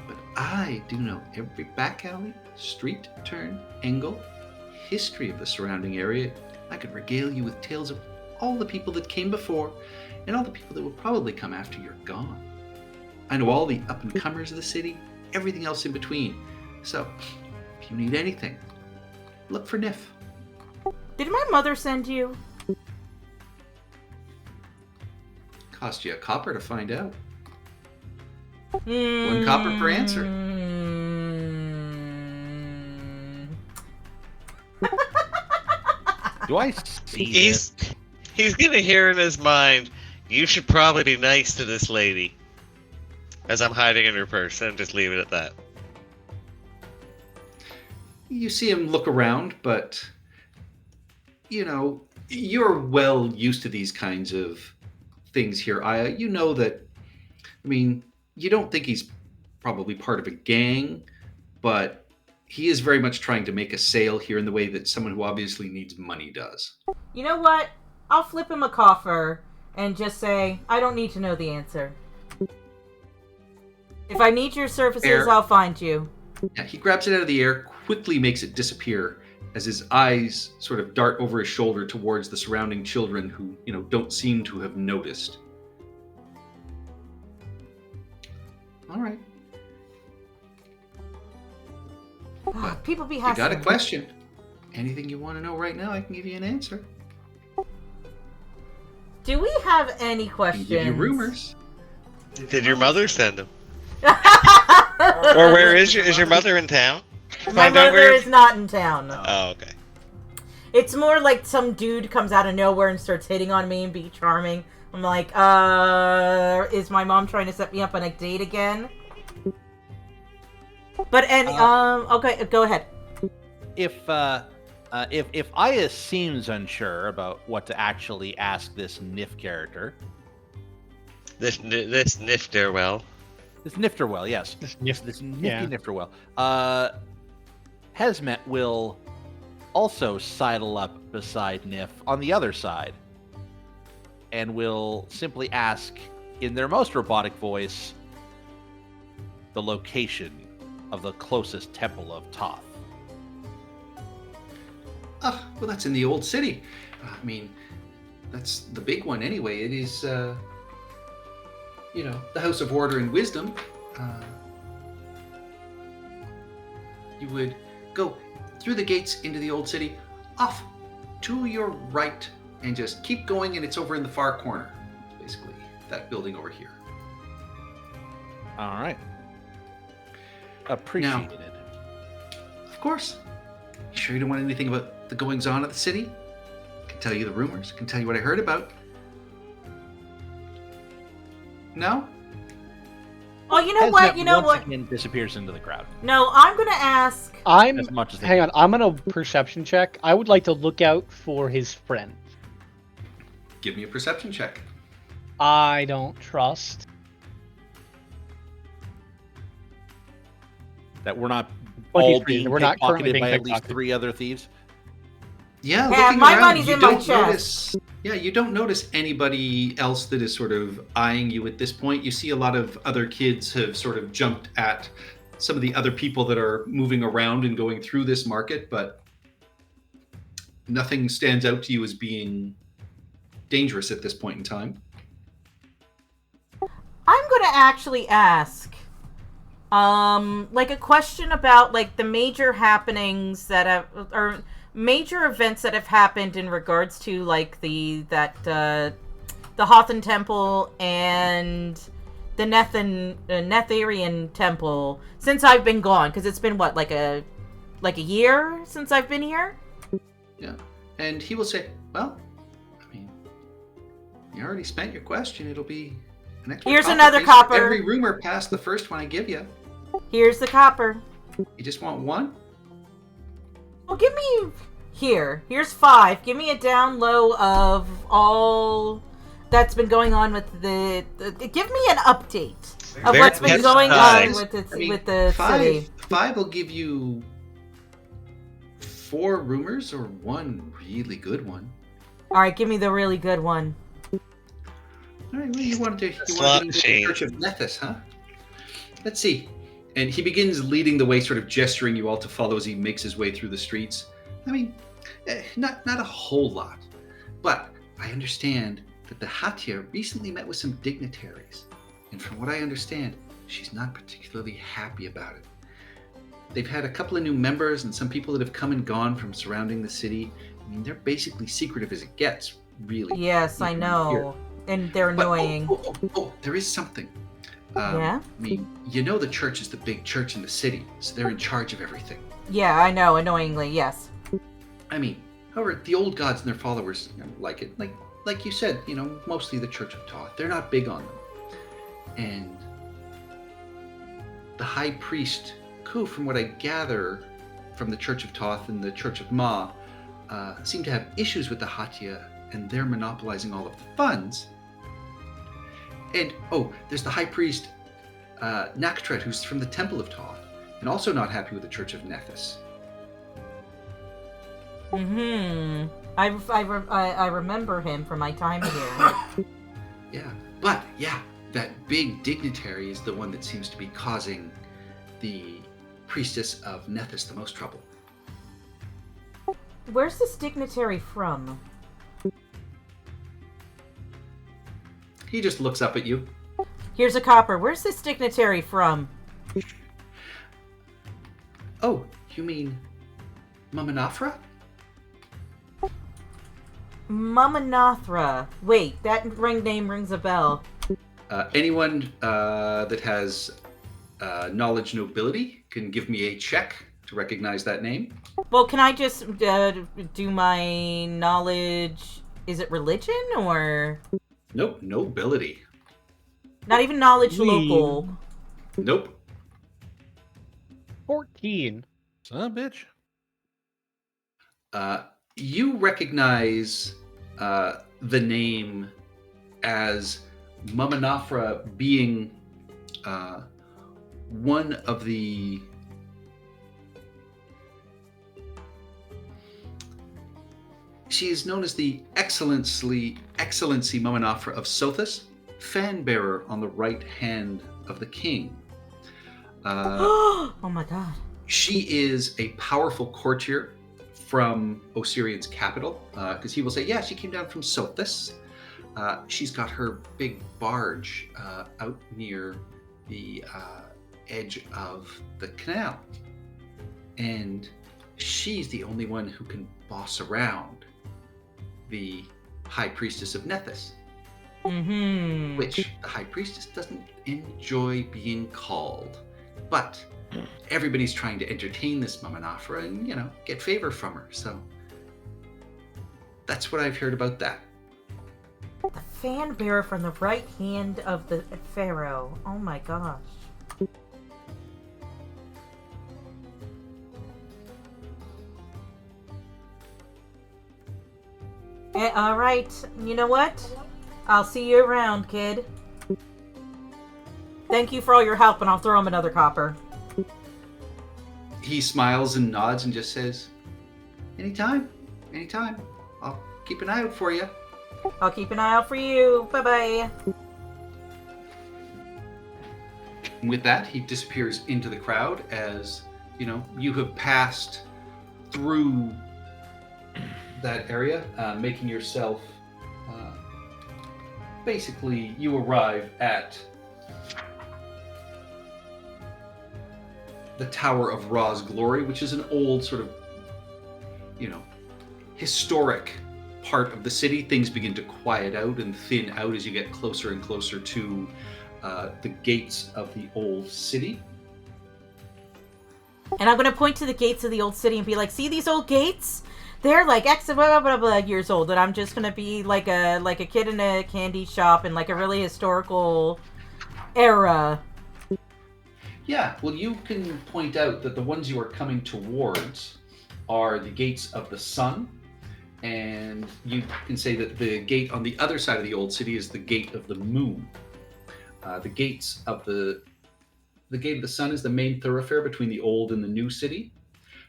But I do know every back alley, street, turn, angle, history of the surrounding area. I could regale you with tales of all the people that came before and all the people that will probably come after you're gone. I know all the up-and-comers of the city, everything else in between. So, if you need anything, look for Nif. Did my mother send you? Cost you a copper to find out. Mm. 1 copper per answer. Do I see this? He's gonna hear in his mind, you should probably be nice to this lady. As I'm hiding in her purse, and just leave it at that. You see him look around, but you know, you're well used to these kinds of things here, Aya. You know that, I mean, you don't think he's probably part of a gang, but he is very much trying to make a sale here in the way that someone who obviously needs money does. You know what? I'll flip him a coffer and just say, I don't need to know the answer. If I need your services, I'll find you. Yeah, he grabs it out of the air, quickly makes it disappear as his eyes sort of dart over his shoulder towards the surrounding children who, you know, don't seem to have noticed. All right. But People be you hassling. got a question. Anything you want to know right now, I can give you an answer. Do we have any I can questions? give you rumors. Did your mother send him? Or where is your mother in town? My Find out mother where- is not in town. Oh, okay. It's more like some dude comes out of nowhere and starts hitting on me and be charming. I'm like, is my mom trying to set me up on a date again? But okay, go ahead. If Aya seems unsure about what to actually ask this Nif character, This Nifterwell. this Nifterwell, yes, This nifty yeah. Nifterwell, Hesmet will also sidle up beside Nif on the other side, and will simply ask, in their most robotic voice, the location of the closest temple of Toth. Ah, well, that's in the old city. I mean, that's the big one anyway. It is, you know, the House of Order and Wisdom. You would go through the gates into the old city, off to your right, and just keep going, and it's over in the far corner. Basically, that building over here. All right. Appreciated. Of course. You sure you don't want anything about the goings-on of the city? I can tell you the rumors. I can tell you what I heard about. No? Oh, you know what? Hesmet You know once what? again disappears into the crowd. No, I'm gonna ask. As much as they Hang can. on, I'm gonna perception check. I would like to look out for his friend. Give me a perception check. I don't trust. That we're not all 23, being we're not currently pickpocketed being by at least pickpocketed. 3 other thieves. Yeah, Yeah, looking my around, money's you in my don't chest. notice. Yeah, you don't notice anybody else that is sort of eyeing you at this point. You see a lot of other kids have sort of jumped at some of the other people that are moving around and going through this market, but nothing stands out to you as being dangerous at this point in time. I'm gonna actually ask, like a question about like the major happenings that have, or major events that have happened in regards to like the Hothan Temple and the Netherian Temple since I've been gone, because it's been what, like a year since I've been here. Yeah, and he will say, "Well, I mean, you already spent your question. It'll be An extra Here's copper another pays for copper. Every rumor past the first one I give you. Here's the copper. You just want one? Well, give me... Here's 5. Give me a down low of all that's been going on with the give me an update of Very what's been going on nice. with I mean, with the city. 5 will give you 4 rumors or 1 really good one. All right, give me the really good one. All right, well, you wanted to Slot the machine. Church of Nethys, huh? Let's see. And he begins leading the way, sort of gesturing you all to follow as he makes his way through the streets. I mean, not a whole lot, but I understand that the Hatia recently met with some dignitaries, and from what I understand, she's not particularly happy about it. They've had a couple of new members and some people that have come and gone from surrounding the city. I mean, they're basically secretive as it gets, really. Yes, I Even know, and they're But- annoying. there is something. Yeah? I mean, you know the church is the big church in the city, so they're in charge of everything. Yeah, I know, annoyingly, yes. I mean, however, the old gods and their followers like it. Like you said, mostly the Church of Thoth. They're not big on them. And the high priest, Ku, from what I gather from the Church of Thoth and the Church of Ma, seem to have issues with the Hatia, and they're monopolizing all of the funds. And, there's the high priest, Naktret, who's from the Temple of Thoth, and also not happy with the Church of Nethys. Mm-hmm. I remember him from my time here. Yeah, but that big dignitary is the one that seems to be causing the priestess of Nethys the most trouble. Where's this dignitary from? He just looks up at you. Here's a copper. Where's this dignitary from? Oh, you mean Mamanafra? Mamanathra. Wait, that name rings a bell. Anyone that has knowledge nobility can give me a check to recognize that name. Well, can I just do my knowledge? Is it religion or Nope, nobility. not even knowledge We- local? Nope. 14. Son of a bitch. You recognize the name as Mamanafra being one of the she is known as the Excellency Mamanafra of Sothis, fan bearer on the right hand of the king. Oh my god. She is a powerful courtier from Osirian's capital, because he will say, yeah, she came down from Sothis. She's got her big barge out near the edge of the canal. And she's the only one who can boss around the High Priestess of Nethys, Mm-hmm. which the High Priestess doesn't enjoy being called. But everybody's trying to entertain this Mamanafra and, get favor from her. So that's what I've heard about that. The fan bearer from the right hand of the pharaoh. Oh my gosh. All right. You know what? I'll see you around, kid. Thank you for all your help, and I'll throw him another copper. He smiles and nods and just says, anytime. I'll keep an eye out for you. I'll keep an eye out for you. Bye-bye. And with that, he disappears into the crowd as, you have passed through that area, making yourself, basically, you arrive at the Tower of Ra's Glory, which is an old sort of, historic part of the city. Things begin to quiet out and thin out as you get closer and closer to the gates of the old city. And I'm going to point to the gates of the old city and be like, see these old gates? they're like X blah, blah, blah years old, and I'm just gonna be like a kid in a candy shop in like a really historical era. Yeah, well, you can point out that the ones you are coming towards are the gates of the sun, and you can say that the gate on the other side of the old city is the gate of the moon. The gate of the sun is the main thoroughfare between the old and the new city.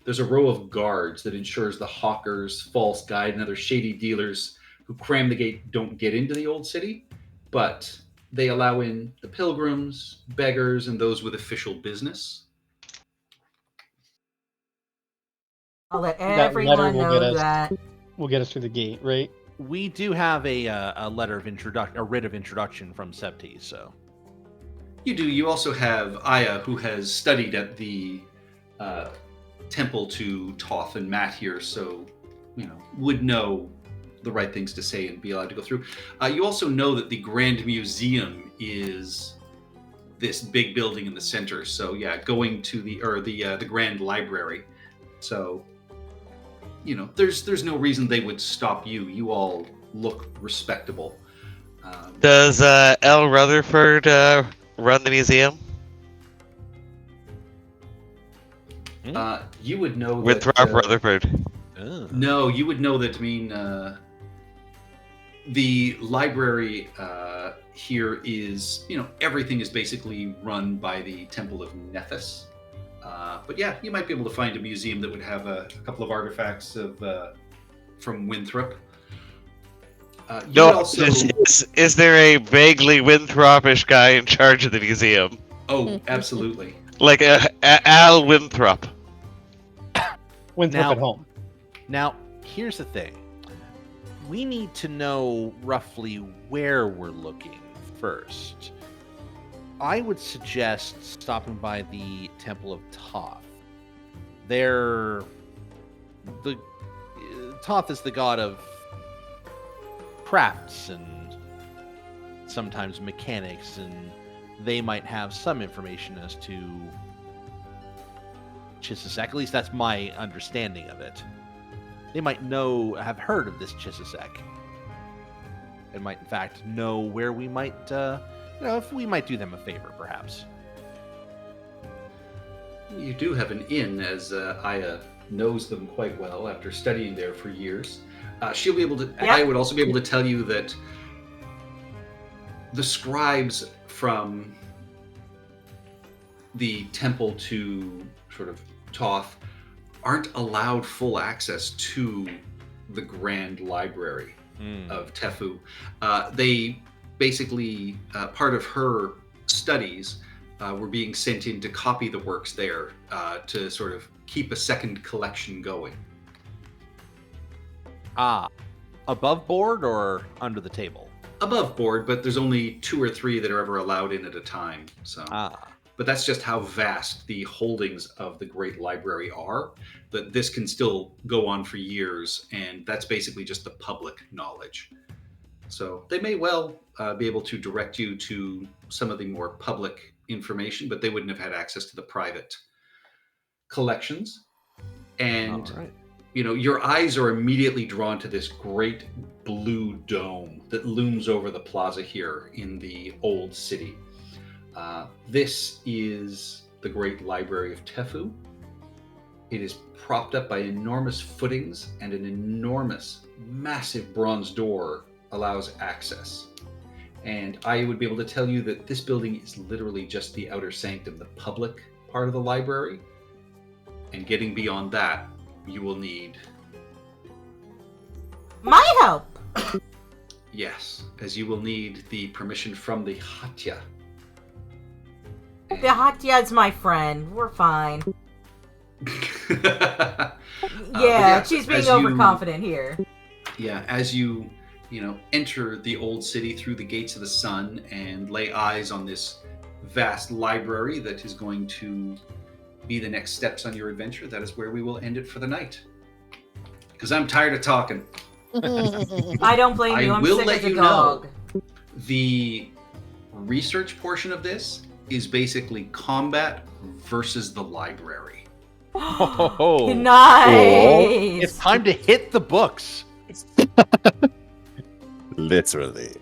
There's a row of guards that ensures the hawkers, false guide, and other shady dealers who cram the gate don't get into the old city, but they allow in the pilgrims, beggars, and those with official business. I'll let That letter everyone will know get us. that. Will get us through the gate, right? We do have a letter of introduction, a writ of introduction from Septi. So You do. You also have Aya, who has studied at the temple to Toth and Matt here, so would know the right things to say and be allowed to go through. You also know that the Grand Museum is this big building in the center. So yeah, going to the Grand Library. So there's no reason they would stop you. You all look respectable. Does L. Rutherford run the museum? You would know Winthrop that, Rutherford. No, you would know that. I mean, the library here is, everything is basically run by the Temple of Nethys. But yeah, you might be able to find a museum that would have a couple of artifacts from Winthrop. Is there a vaguely Winthropish guy in charge of the museum? Oh, absolutely. Like Al Winthrop. Winthrop at home. Now, here's the thing. We need to know roughly where we're looking first. I would suggest stopping by the Temple of Toth. Toth is the god of crafts and sometimes mechanics, and they might have some information as to Chisisek. At least that's my understanding of it. They might have heard of this Chisisek, and might in fact know where we might, if we might do them a favor, perhaps. You do have an inn, as Aya knows them quite well after studying there for years. She'll be able to. Yeah. I would also be able to tell you that the scribes from the temple to sort of Toth aren't allowed full access to the Grand Library of Tefu. They basically, part of her studies were being sent in to copy the works there to sort of keep a second collection going. Above board or under the table? Above board, but there's only 2 or 3 that are ever allowed in at a time. So, but that's just how vast the holdings of the Great Library are, that this can still go on for years, and that's basically just the public knowledge. So they may well be able to direct you to some of the more public information, but they wouldn't have had access to the private collections. And All right. your eyes are immediately drawn to this great blue dome that looms over the plaza here in the old city. This is the Great Library of Tefu. It is propped up by enormous footings, and an enormous, massive bronze door allows access. And I would be able to tell you that this building is literally just the outer sanctum, the public part of the library. And getting beyond that, you will need... My help! Yes, as you will need the permission from the Hatya. The Hatya's my friend. We're fine. Yeah, she's being overconfident here. Yeah, as you enter the old city through the gates of the sun and lay eyes on this vast library that is going to be the next steps on your adventure, that is where we will end it for the night. Because I'm tired of talking. I don't blame you. I I'm will sick let as a you dog. know, the research portion of this is basically combat versus the library. Oh, Nice. it's time to hit the books. Literally.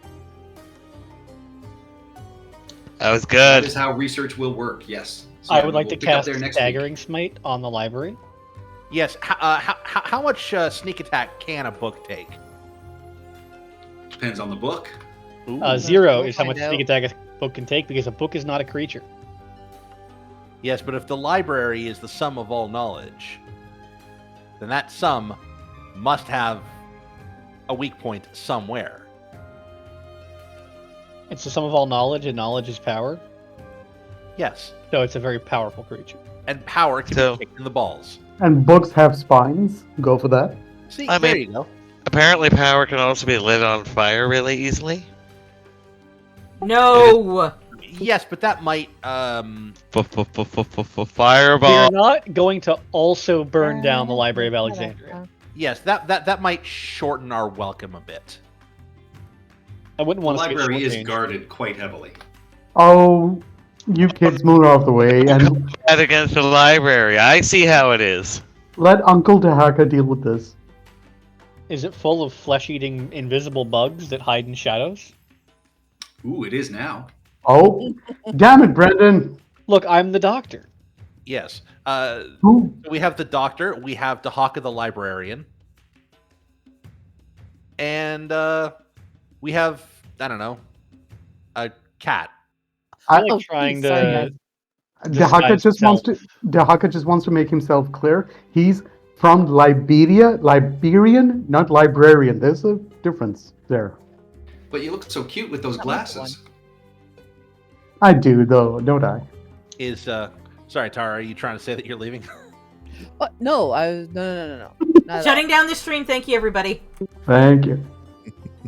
That was That good. is how research will work. Yes. So I would like we'll to pick up cast there next Staggering week. Smite on the library. Yes. How much sneak attack can a book take? Depends on the book. Ooh. 0 We'll is how much find sneak attack a book can take because a book is not a creature. Yes, but if the library is the sum of all knowledge, then that sum must have a weak point somewhere. It's the sum of all knowledge, and knowledge is power. Yes, So it's a very powerful creature. and power can So- be kicked in the balls. And books have spines. Go for that. See, I there mean- you go. Apparently, power can also be lit on fire really easily. No. Yes, but that might We Fireball. are not going to also burn down the Library of Alexandria. yes, that might shorten our welcome a bit. I wouldn't The want to see it library is shortchanged. guarded quite heavily. Oh, you kids move out of the way and Bad against the library. I see how it is. let Uncle Dahaka deal with this. Is it full of flesh-eating invisible bugs that hide in shadows? Ooh, it is now. Oh, damn it, Brendan. Look, I'm the doctor. Yes. Who? We have the doctor. We have Dahaka the librarian, and we have I don't know, a cat. I I- like Oh, trying please, sorry, to. guys. Dahaka disguise just wants to. himself. Dahaka just wants to make himself clear. He's from Liberian, not librarian. There's a difference there. But you look so cute with those I like the glasses. I do though, don't I? Is sorry, Tara. Are you trying to say that you're leaving? What? No, no. Not at Shutting down the stream. Thank you, everybody. Thank you.